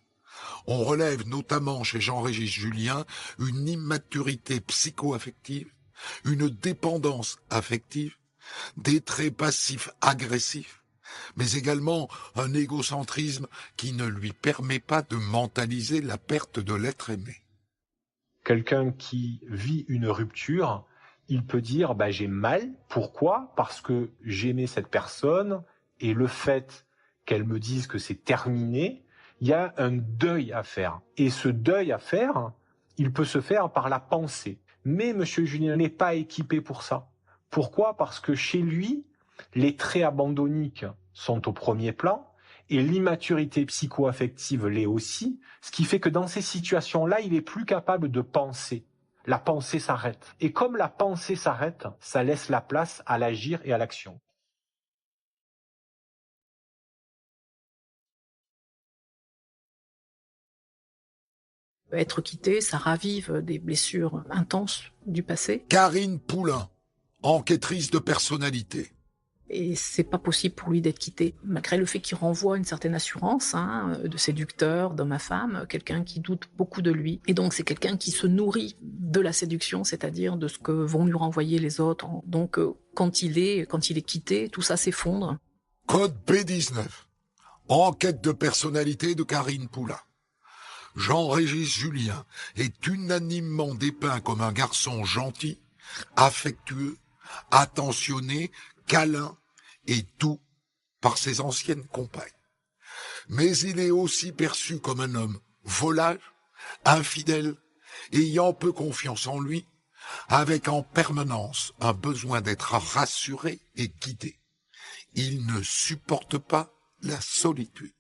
On relève notamment chez Jean-Régis Julien une immaturité psycho-affective, une dépendance affective, des traits passifs agressifs, mais également un égocentrisme qui ne lui permet pas de mentaliser la perte de l'être aimé. Quelqu'un qui vit une rupture, il peut dire j'ai mal. Pourquoi ? Parce que j'aimais cette personne et le fait qu'elle me dise que c'est terminé, il y a un deuil à faire. Et ce deuil à faire, il peut se faire par la pensée. Mais M. Julien n'est pas équipé pour ça. Pourquoi ? Parce que chez lui, les traits abandonniques sont au premier plan et l'immaturité psycho-affective l'est aussi, ce qui fait que dans ces situations-là, il est plus capable de penser. La pensée s'arrête. Et comme la pensée s'arrête, ça laisse la place à l'agir et à l'action. Être quitté, ça ravive des blessures intenses du passé. Karine Poulain, enquêtrice de personnalité. Et c'est pas possible pour lui d'être quitté, malgré le fait qu'il renvoie une certaine assurance, de séducteur, d'homme à femme, quelqu'un qui doute beaucoup de lui. Et donc c'est quelqu'un qui se nourrit de la séduction, c'est-à-dire de ce que vont lui renvoyer les autres. Donc quand il est quitté, tout ça s'effondre. Code B19. Enquête de personnalité de Karine Poulain. Jean-Régis Julien est unanimement dépeint comme un garçon gentil, affectueux, attentionné, câlin et doux par ses anciennes compagnes. Mais il est aussi perçu comme un homme volage, infidèle, ayant peu confiance en lui, avec en permanence un besoin d'être rassuré et guidé. Il ne supporte pas la solitude.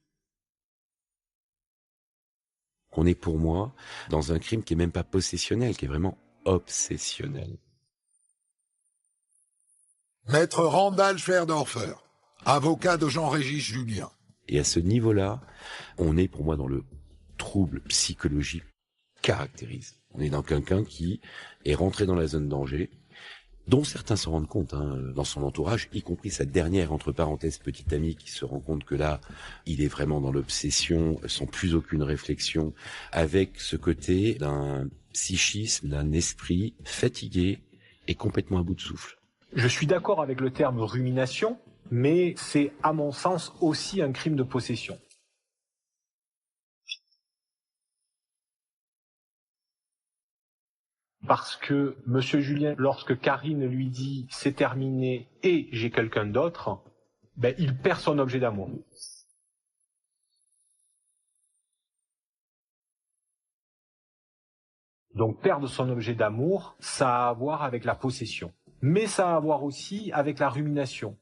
On est pour moi dans un crime qui est même pas possessionnel, qui est vraiment obsessionnel. Maître Randall Schwerdorfer, avocat de Jean-Régis Julien. Et à ce niveau-là, on est pour moi dans le trouble psychologique caractérise. On est dans quelqu'un qui est rentré dans la zone danger, dont certains se rendent compte dans son entourage, y compris sa dernière, entre parenthèses, petite amie qui se rend compte que là, il est vraiment dans l'obsession, sans plus aucune réflexion, avec ce côté d'un psychisme, d'un esprit fatigué et complètement à bout de souffle. Je suis d'accord avec le terme rumination, mais c'est à mon sens aussi un crime de possession. Parce que M. Julien, lorsque Karine lui dit « c'est terminé et j'ai quelqu'un d'autre », il perd son objet d'amour. Donc perdre son objet d'amour, ça a à voir avec la possession. Mais ça a à voir aussi avec la rumination.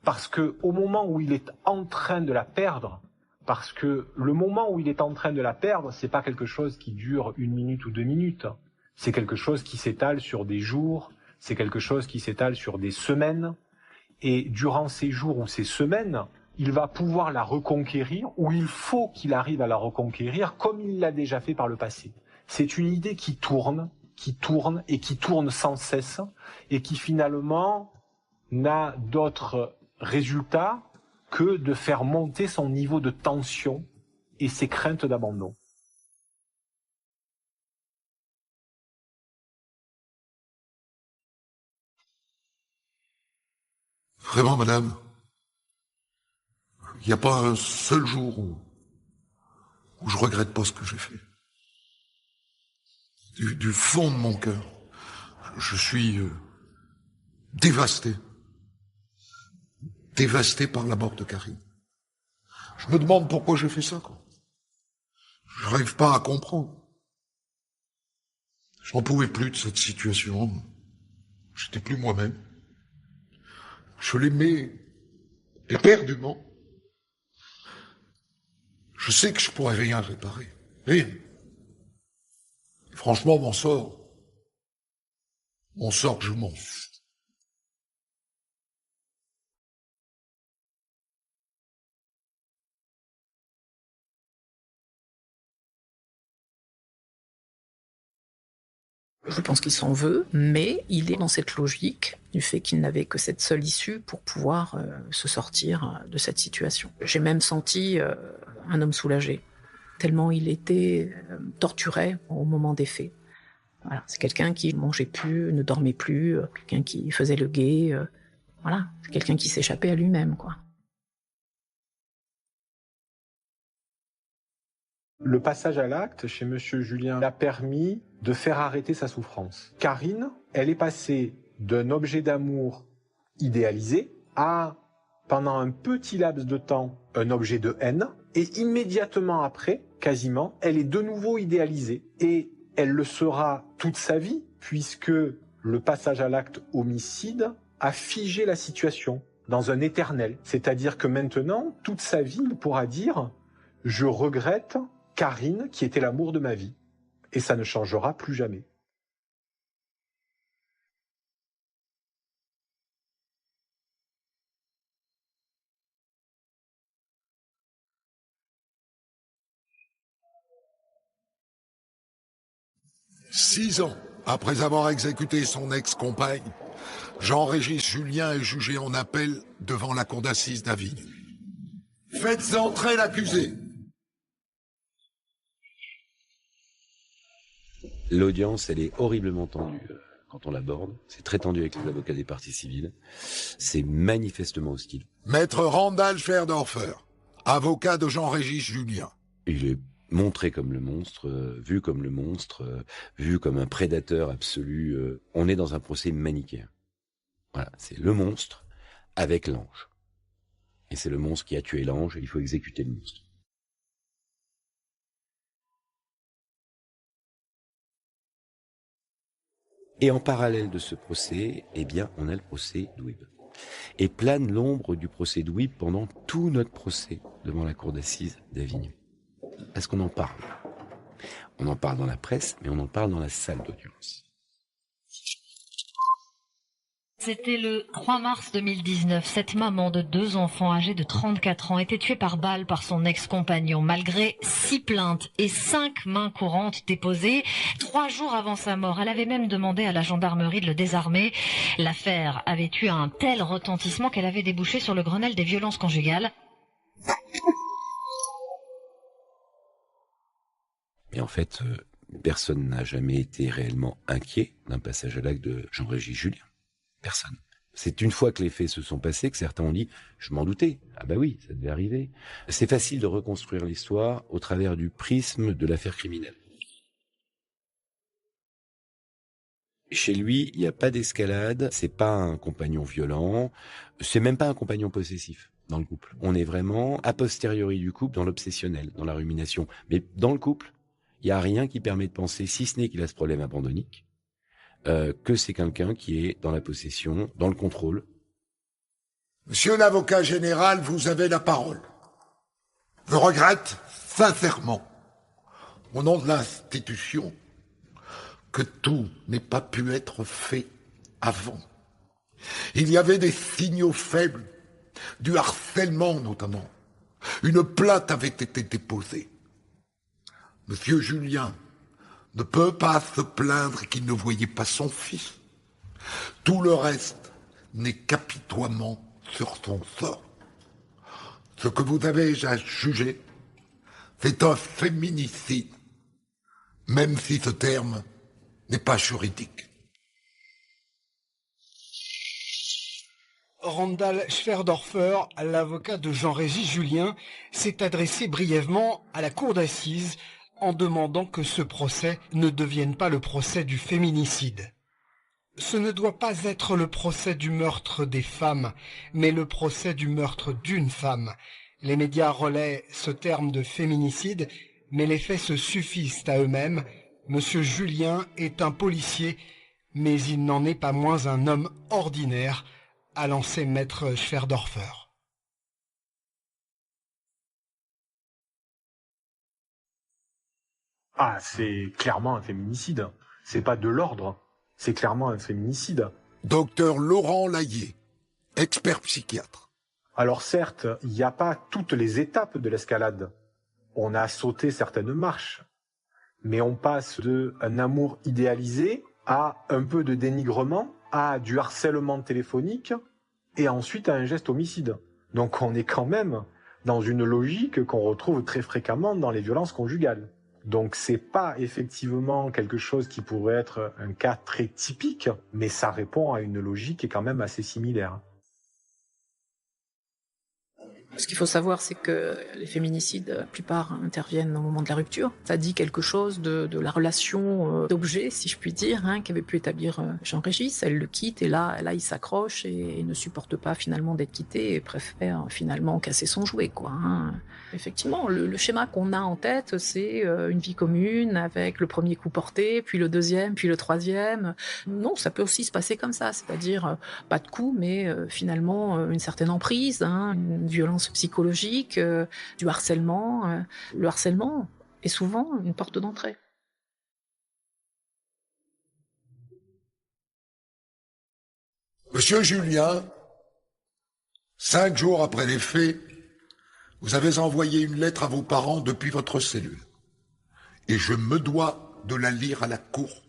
Parce que au moment où il est en train de la perdre, parce que le moment où il est en train de la perdre, c'est pas quelque chose qui dure 1 minute ou 2 minutes. C'est quelque chose qui s'étale sur des jours, c'est quelque chose qui s'étale sur des semaines. Et durant ces jours ou ces semaines, il va pouvoir la reconquérir, ou il faut qu'il arrive à la reconquérir comme il l'a déjà fait par le passé. C'est une idée qui tourne et qui tourne sans cesse, et qui finalement n'a d'autre résultat que de faire monter son niveau de tension et ses craintes d'abandon. Vraiment, madame, il n'y a pas un seul jour où je regrette pas ce que j'ai fait. Du fond de mon cœur, je suis dévasté. Dévasté par la mort de Karine. Je me demande pourquoi j'ai fait ça, quoi. Je n'arrive pas à comprendre. J'en pouvais plus de cette situation. j'étais plus moi-même. Je l'aimais éperdument. Je sais que je pourrais rien réparer. Rien. Franchement, mon sort que je m'en fous. Je pense qu'il s'en veut, mais il est dans cette logique du fait qu'il n'avait que cette seule issue pour pouvoir se sortir de cette situation. J'ai même senti un homme soulagé, tellement il était torturé au moment des faits. Voilà, c'est quelqu'un qui mangeait plus, ne dormait plus, quelqu'un qui faisait le guet, voilà, c'est quelqu'un qui s'échappait à lui-même, quoi. Le passage à l'acte chez Monsieur Julien a permis de faire arrêter sa souffrance. Karine, elle est passée d'un objet d'amour idéalisé à, pendant un petit laps de temps, un objet de haine, et immédiatement après, quasiment, elle est de nouveau idéalisée. Et elle le sera toute sa vie, puisque le passage à l'acte homicide a figé la situation dans un éternel. C'est-à-dire que maintenant, toute sa vie, il pourra dire « Je regrette Karine, qui était l'amour de ma vie. » Et ça ne changera plus jamais. « 6 ans après avoir exécuté son ex-compagne, Jean-Régis Julien est jugé en appel devant la cour d'assises d'Avignon. Faites entrer l'accusé. » L'audience, elle est horriblement tendue quand on l'aborde. C'est très tendu avec les avocats des parties civiles. C'est manifestement hostile. Maître Randall Schwerdorfer, avocat de Jean-Régis Julien. Il est montré comme le monstre, vu comme le monstre, vu comme un prédateur absolu. On est dans un procès manichéen. Voilà, c'est le monstre avec l'ange. Et c'est le monstre qui a tué l'ange et il faut exécuter le monstre. Et en parallèle de ce procès, eh bien, on a le procès d'Ouib. Et plane l'ombre du procès d'Ouib pendant tout notre procès devant la cour d'assises d'Avignon. Est-ce qu'on en parle? On en parle dans la presse, mais on en parle dans la salle d'audience. C'était le 3 mars 2019. Cette maman de 2 enfants âgés de 34 ans était tuée par balle par son ex-compagnon, malgré 6 plaintes et 5 mains courantes déposées 3 jours avant sa mort. Elle avait même demandé à la gendarmerie de le désarmer. L'affaire avait eu un tel retentissement qu'elle avait débouché sur le Grenelle des violences conjugales. Mais en fait, personne n'a jamais été réellement inquiet d'un passage à l'acte de Jean-Régis Julien. Personne. C'est une fois que les faits se sont passés que certains ont dit « je m'en doutais ». Ah bah oui, ça devait arriver. C'est facile de reconstruire l'histoire au travers du prisme de l'affaire criminelle. Chez lui, il n'y a pas d'escalade, c'est pas un compagnon violent, c'est même pas un compagnon possessif dans le couple. On est vraiment a posteriori du couple dans l'obsessionnel, dans la rumination. Mais dans le couple, il n'y a rien qui permet de penser, si ce n'est qu'il a ce problème abandonnique, que c'est quelqu'un qui est dans la possession, dans le contrôle. Monsieur l'avocat général, vous avez la parole. Je regrette sincèrement, au nom de l'institution, que tout n'ait pas pu être fait avant. Il y avait des signaux faibles, du harcèlement notamment. Une plainte avait été déposée. Monsieur Julien ne peut pas se plaindre qu'il ne voyait pas son fils. Tout le reste n'est qu'apitoiement sur son sort. Ce que vous avez à juger, c'est un féminicide, même si ce terme n'est pas juridique. Randall Schwerdorfer, l'avocat de Jean-Régis Julien, s'est adressé brièvement à la cour d'assises en demandant que ce procès ne devienne pas le procès du féminicide. Ce ne doit pas être le procès du meurtre des femmes, mais le procès du meurtre d'une femme. Les médias relaient ce terme de féminicide, mais les faits se suffisent à eux-mêmes. Monsieur Julien est un policier, mais il n'en est pas moins un homme ordinaire, a lancé maître Schwerdorfer. Ah, c'est clairement un féminicide. C'est pas de l'ordre, c'est clairement un féminicide. Docteur Laurent Layet, expert psychiatre. Alors certes, il n'y a pas toutes les étapes de l'escalade. On a sauté certaines marches. Mais on passe d'un amour idéalisé à un peu de dénigrement, à du harcèlement téléphonique, et ensuite à un geste homicide. Donc on est quand même dans une logique qu'on retrouve très fréquemment dans les violences conjugales. Donc c'est pas effectivement quelque chose qui pourrait être un cas très typique, mais ça répond à une logique qui est quand même assez similaire. Ce qu'il faut savoir, c'est que les féminicides, la plupart interviennent au moment de la rupture. Ça dit quelque chose de la relation d'objet, si je puis dire, qu'avait pu établir Jean-Régis. Elle le quitte et là il s'accroche et ne supporte pas finalement d'être quitté et préfère finalement casser son jouet, quoi. Effectivement, le schéma qu'on a en tête, c'est une vie commune avec le premier coup porté, puis le deuxième, puis le troisième. Non, ça peut aussi se passer comme ça, c'est-à-dire pas de coup, mais finalement une certaine emprise, une violence psychologique, du harcèlement. Le harcèlement est souvent une porte d'entrée. Monsieur Julien, 5 jours après les faits, vous avez envoyé une lettre à vos parents depuis votre cellule. Et je me dois de la lire à la cour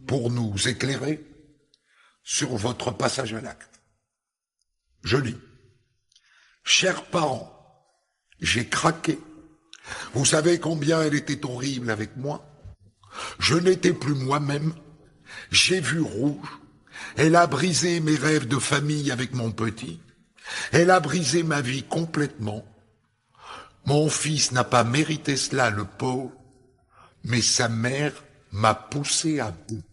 pour nous éclairer sur votre passage à l'acte. Je lis. Chers parents, j'ai craqué. Vous savez combien elle était horrible avec moi. Je n'étais plus moi-même. J'ai vu rouge. Elle a brisé mes rêves de famille avec mon petit. Elle a brisé ma vie complètement. Mon fils n'a pas mérité cela, le pauvre, mais sa mère m'a poussé à bout.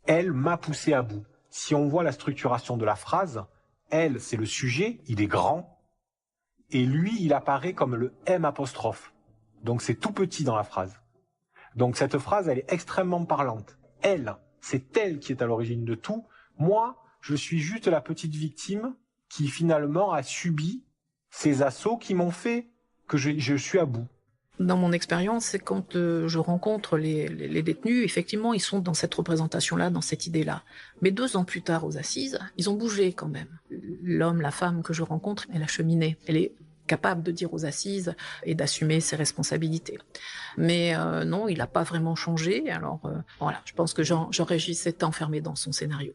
Elle m'a poussé à bout. Si on voit la structuration de la phrase, elle, c'est le sujet, il est grand, et lui, il apparaît comme le M'. Donc c'est tout petit dans la phrase. Donc cette phrase, elle est extrêmement parlante. Elle, c'est elle qui est à l'origine de tout. Moi, je suis juste la petite victime qui finalement a subi ces assauts qui m'ont fait que je suis à bout. Dans mon expérience, c'est quand je rencontre les détenus, effectivement, ils sont dans cette représentation-là, dans cette idée-là. Mais 2 ans plus tard, aux assises, ils ont bougé quand même. L'homme, la femme que je rencontre, elle a cheminé. Elle est capable de dire aux assises et d'assumer ses responsabilités. Mais non, il n'a pas vraiment changé. Alors voilà, je pense que Jean-Régis s'est enfermé dans son scénario.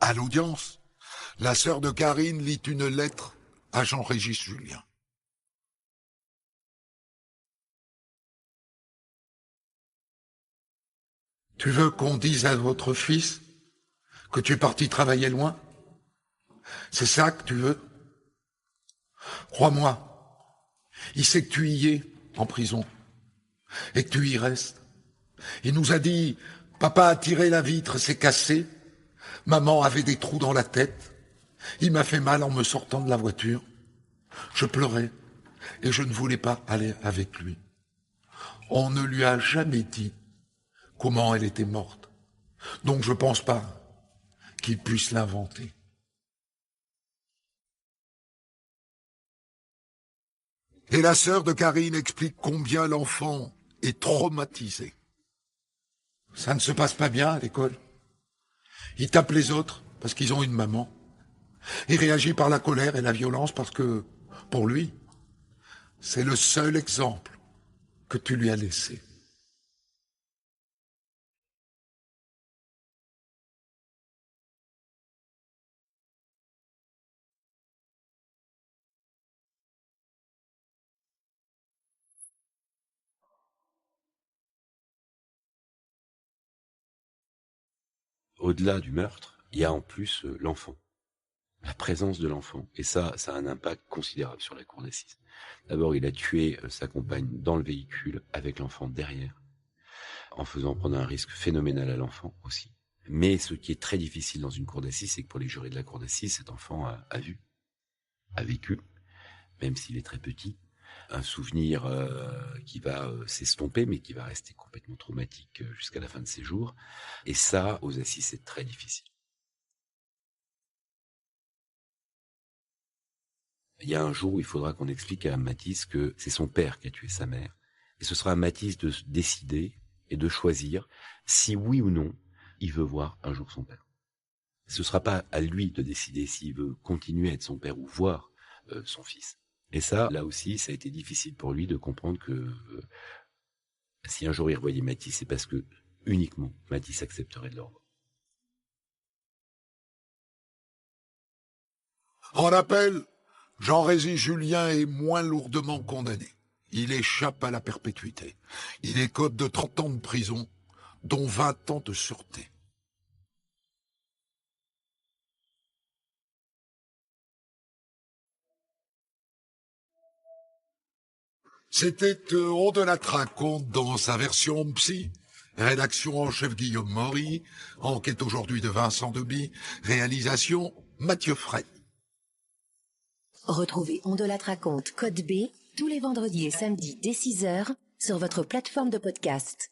À l'audience, la sœur de Karine lit une lettre à Jean-Régis Julien. Tu veux qu'on dise à votre fils que tu es parti travailler loin? C'est ça que tu veux? Crois-moi, il sait que tu y es en prison et que tu y restes. Il nous a dit, papa a tiré la vitre, c'est cassé. Maman avait des trous dans la tête. Il m'a fait mal en me sortant de la voiture. Je pleurais et je ne voulais pas aller avec lui. On ne lui a jamais dit comment elle était morte. Donc je pense pas qu'il puisse l'inventer. Et la sœur de Karine explique combien l'enfant est traumatisé. Ça ne se passe pas bien à l'école. Il tape les autres parce qu'ils ont une maman. Il réagit par la colère et la violence parce que, pour lui, c'est le seul exemple que tu lui as laissé. Au-delà du meurtre, il y a en plus l'enfant, la présence de l'enfant. Et ça a un impact considérable sur la cour d'assises. D'abord, il a tué sa compagne dans le véhicule avec l'enfant derrière, en faisant prendre un risque phénoménal à l'enfant aussi. Mais ce qui est très difficile dans une cour d'assises, c'est que pour les jurés de la cour d'assises, cet enfant a vécu, même s'il est très petit, un souvenir qui va s'estomper, mais qui va rester complètement traumatique jusqu'à la fin de ses jours. Et ça, aux assises, c'est très difficile. Il y a un jour où il faudra qu'on explique à Mathis que c'est son père qui a tué sa mère. Et ce sera à Mathis de décider et de choisir si oui ou non il veut voir un jour son père. Ce ne sera pas à lui de décider s'il veut continuer à être son père ou voir son fils. Et ça, là aussi, ça a été difficile pour lui de comprendre que si un jour il revoyait Mathis, c'est parce que uniquement Mathis accepterait de le revoir. En appel, Jean-Régis Julien est moins lourdement condamné. Il échappe à la perpétuité. Il écope de 30 ans de prison, dont 20 ans de sûreté. C'était On de la raconte dans sa version psy. Rédaction en chef Guillaume Maury. Enquête aujourd'hui de Vincent Deby. Réalisation Mathieu Fray. Retrouvez On de la raconte Code B tous les vendredis et samedis dès 6h sur votre plateforme de podcast.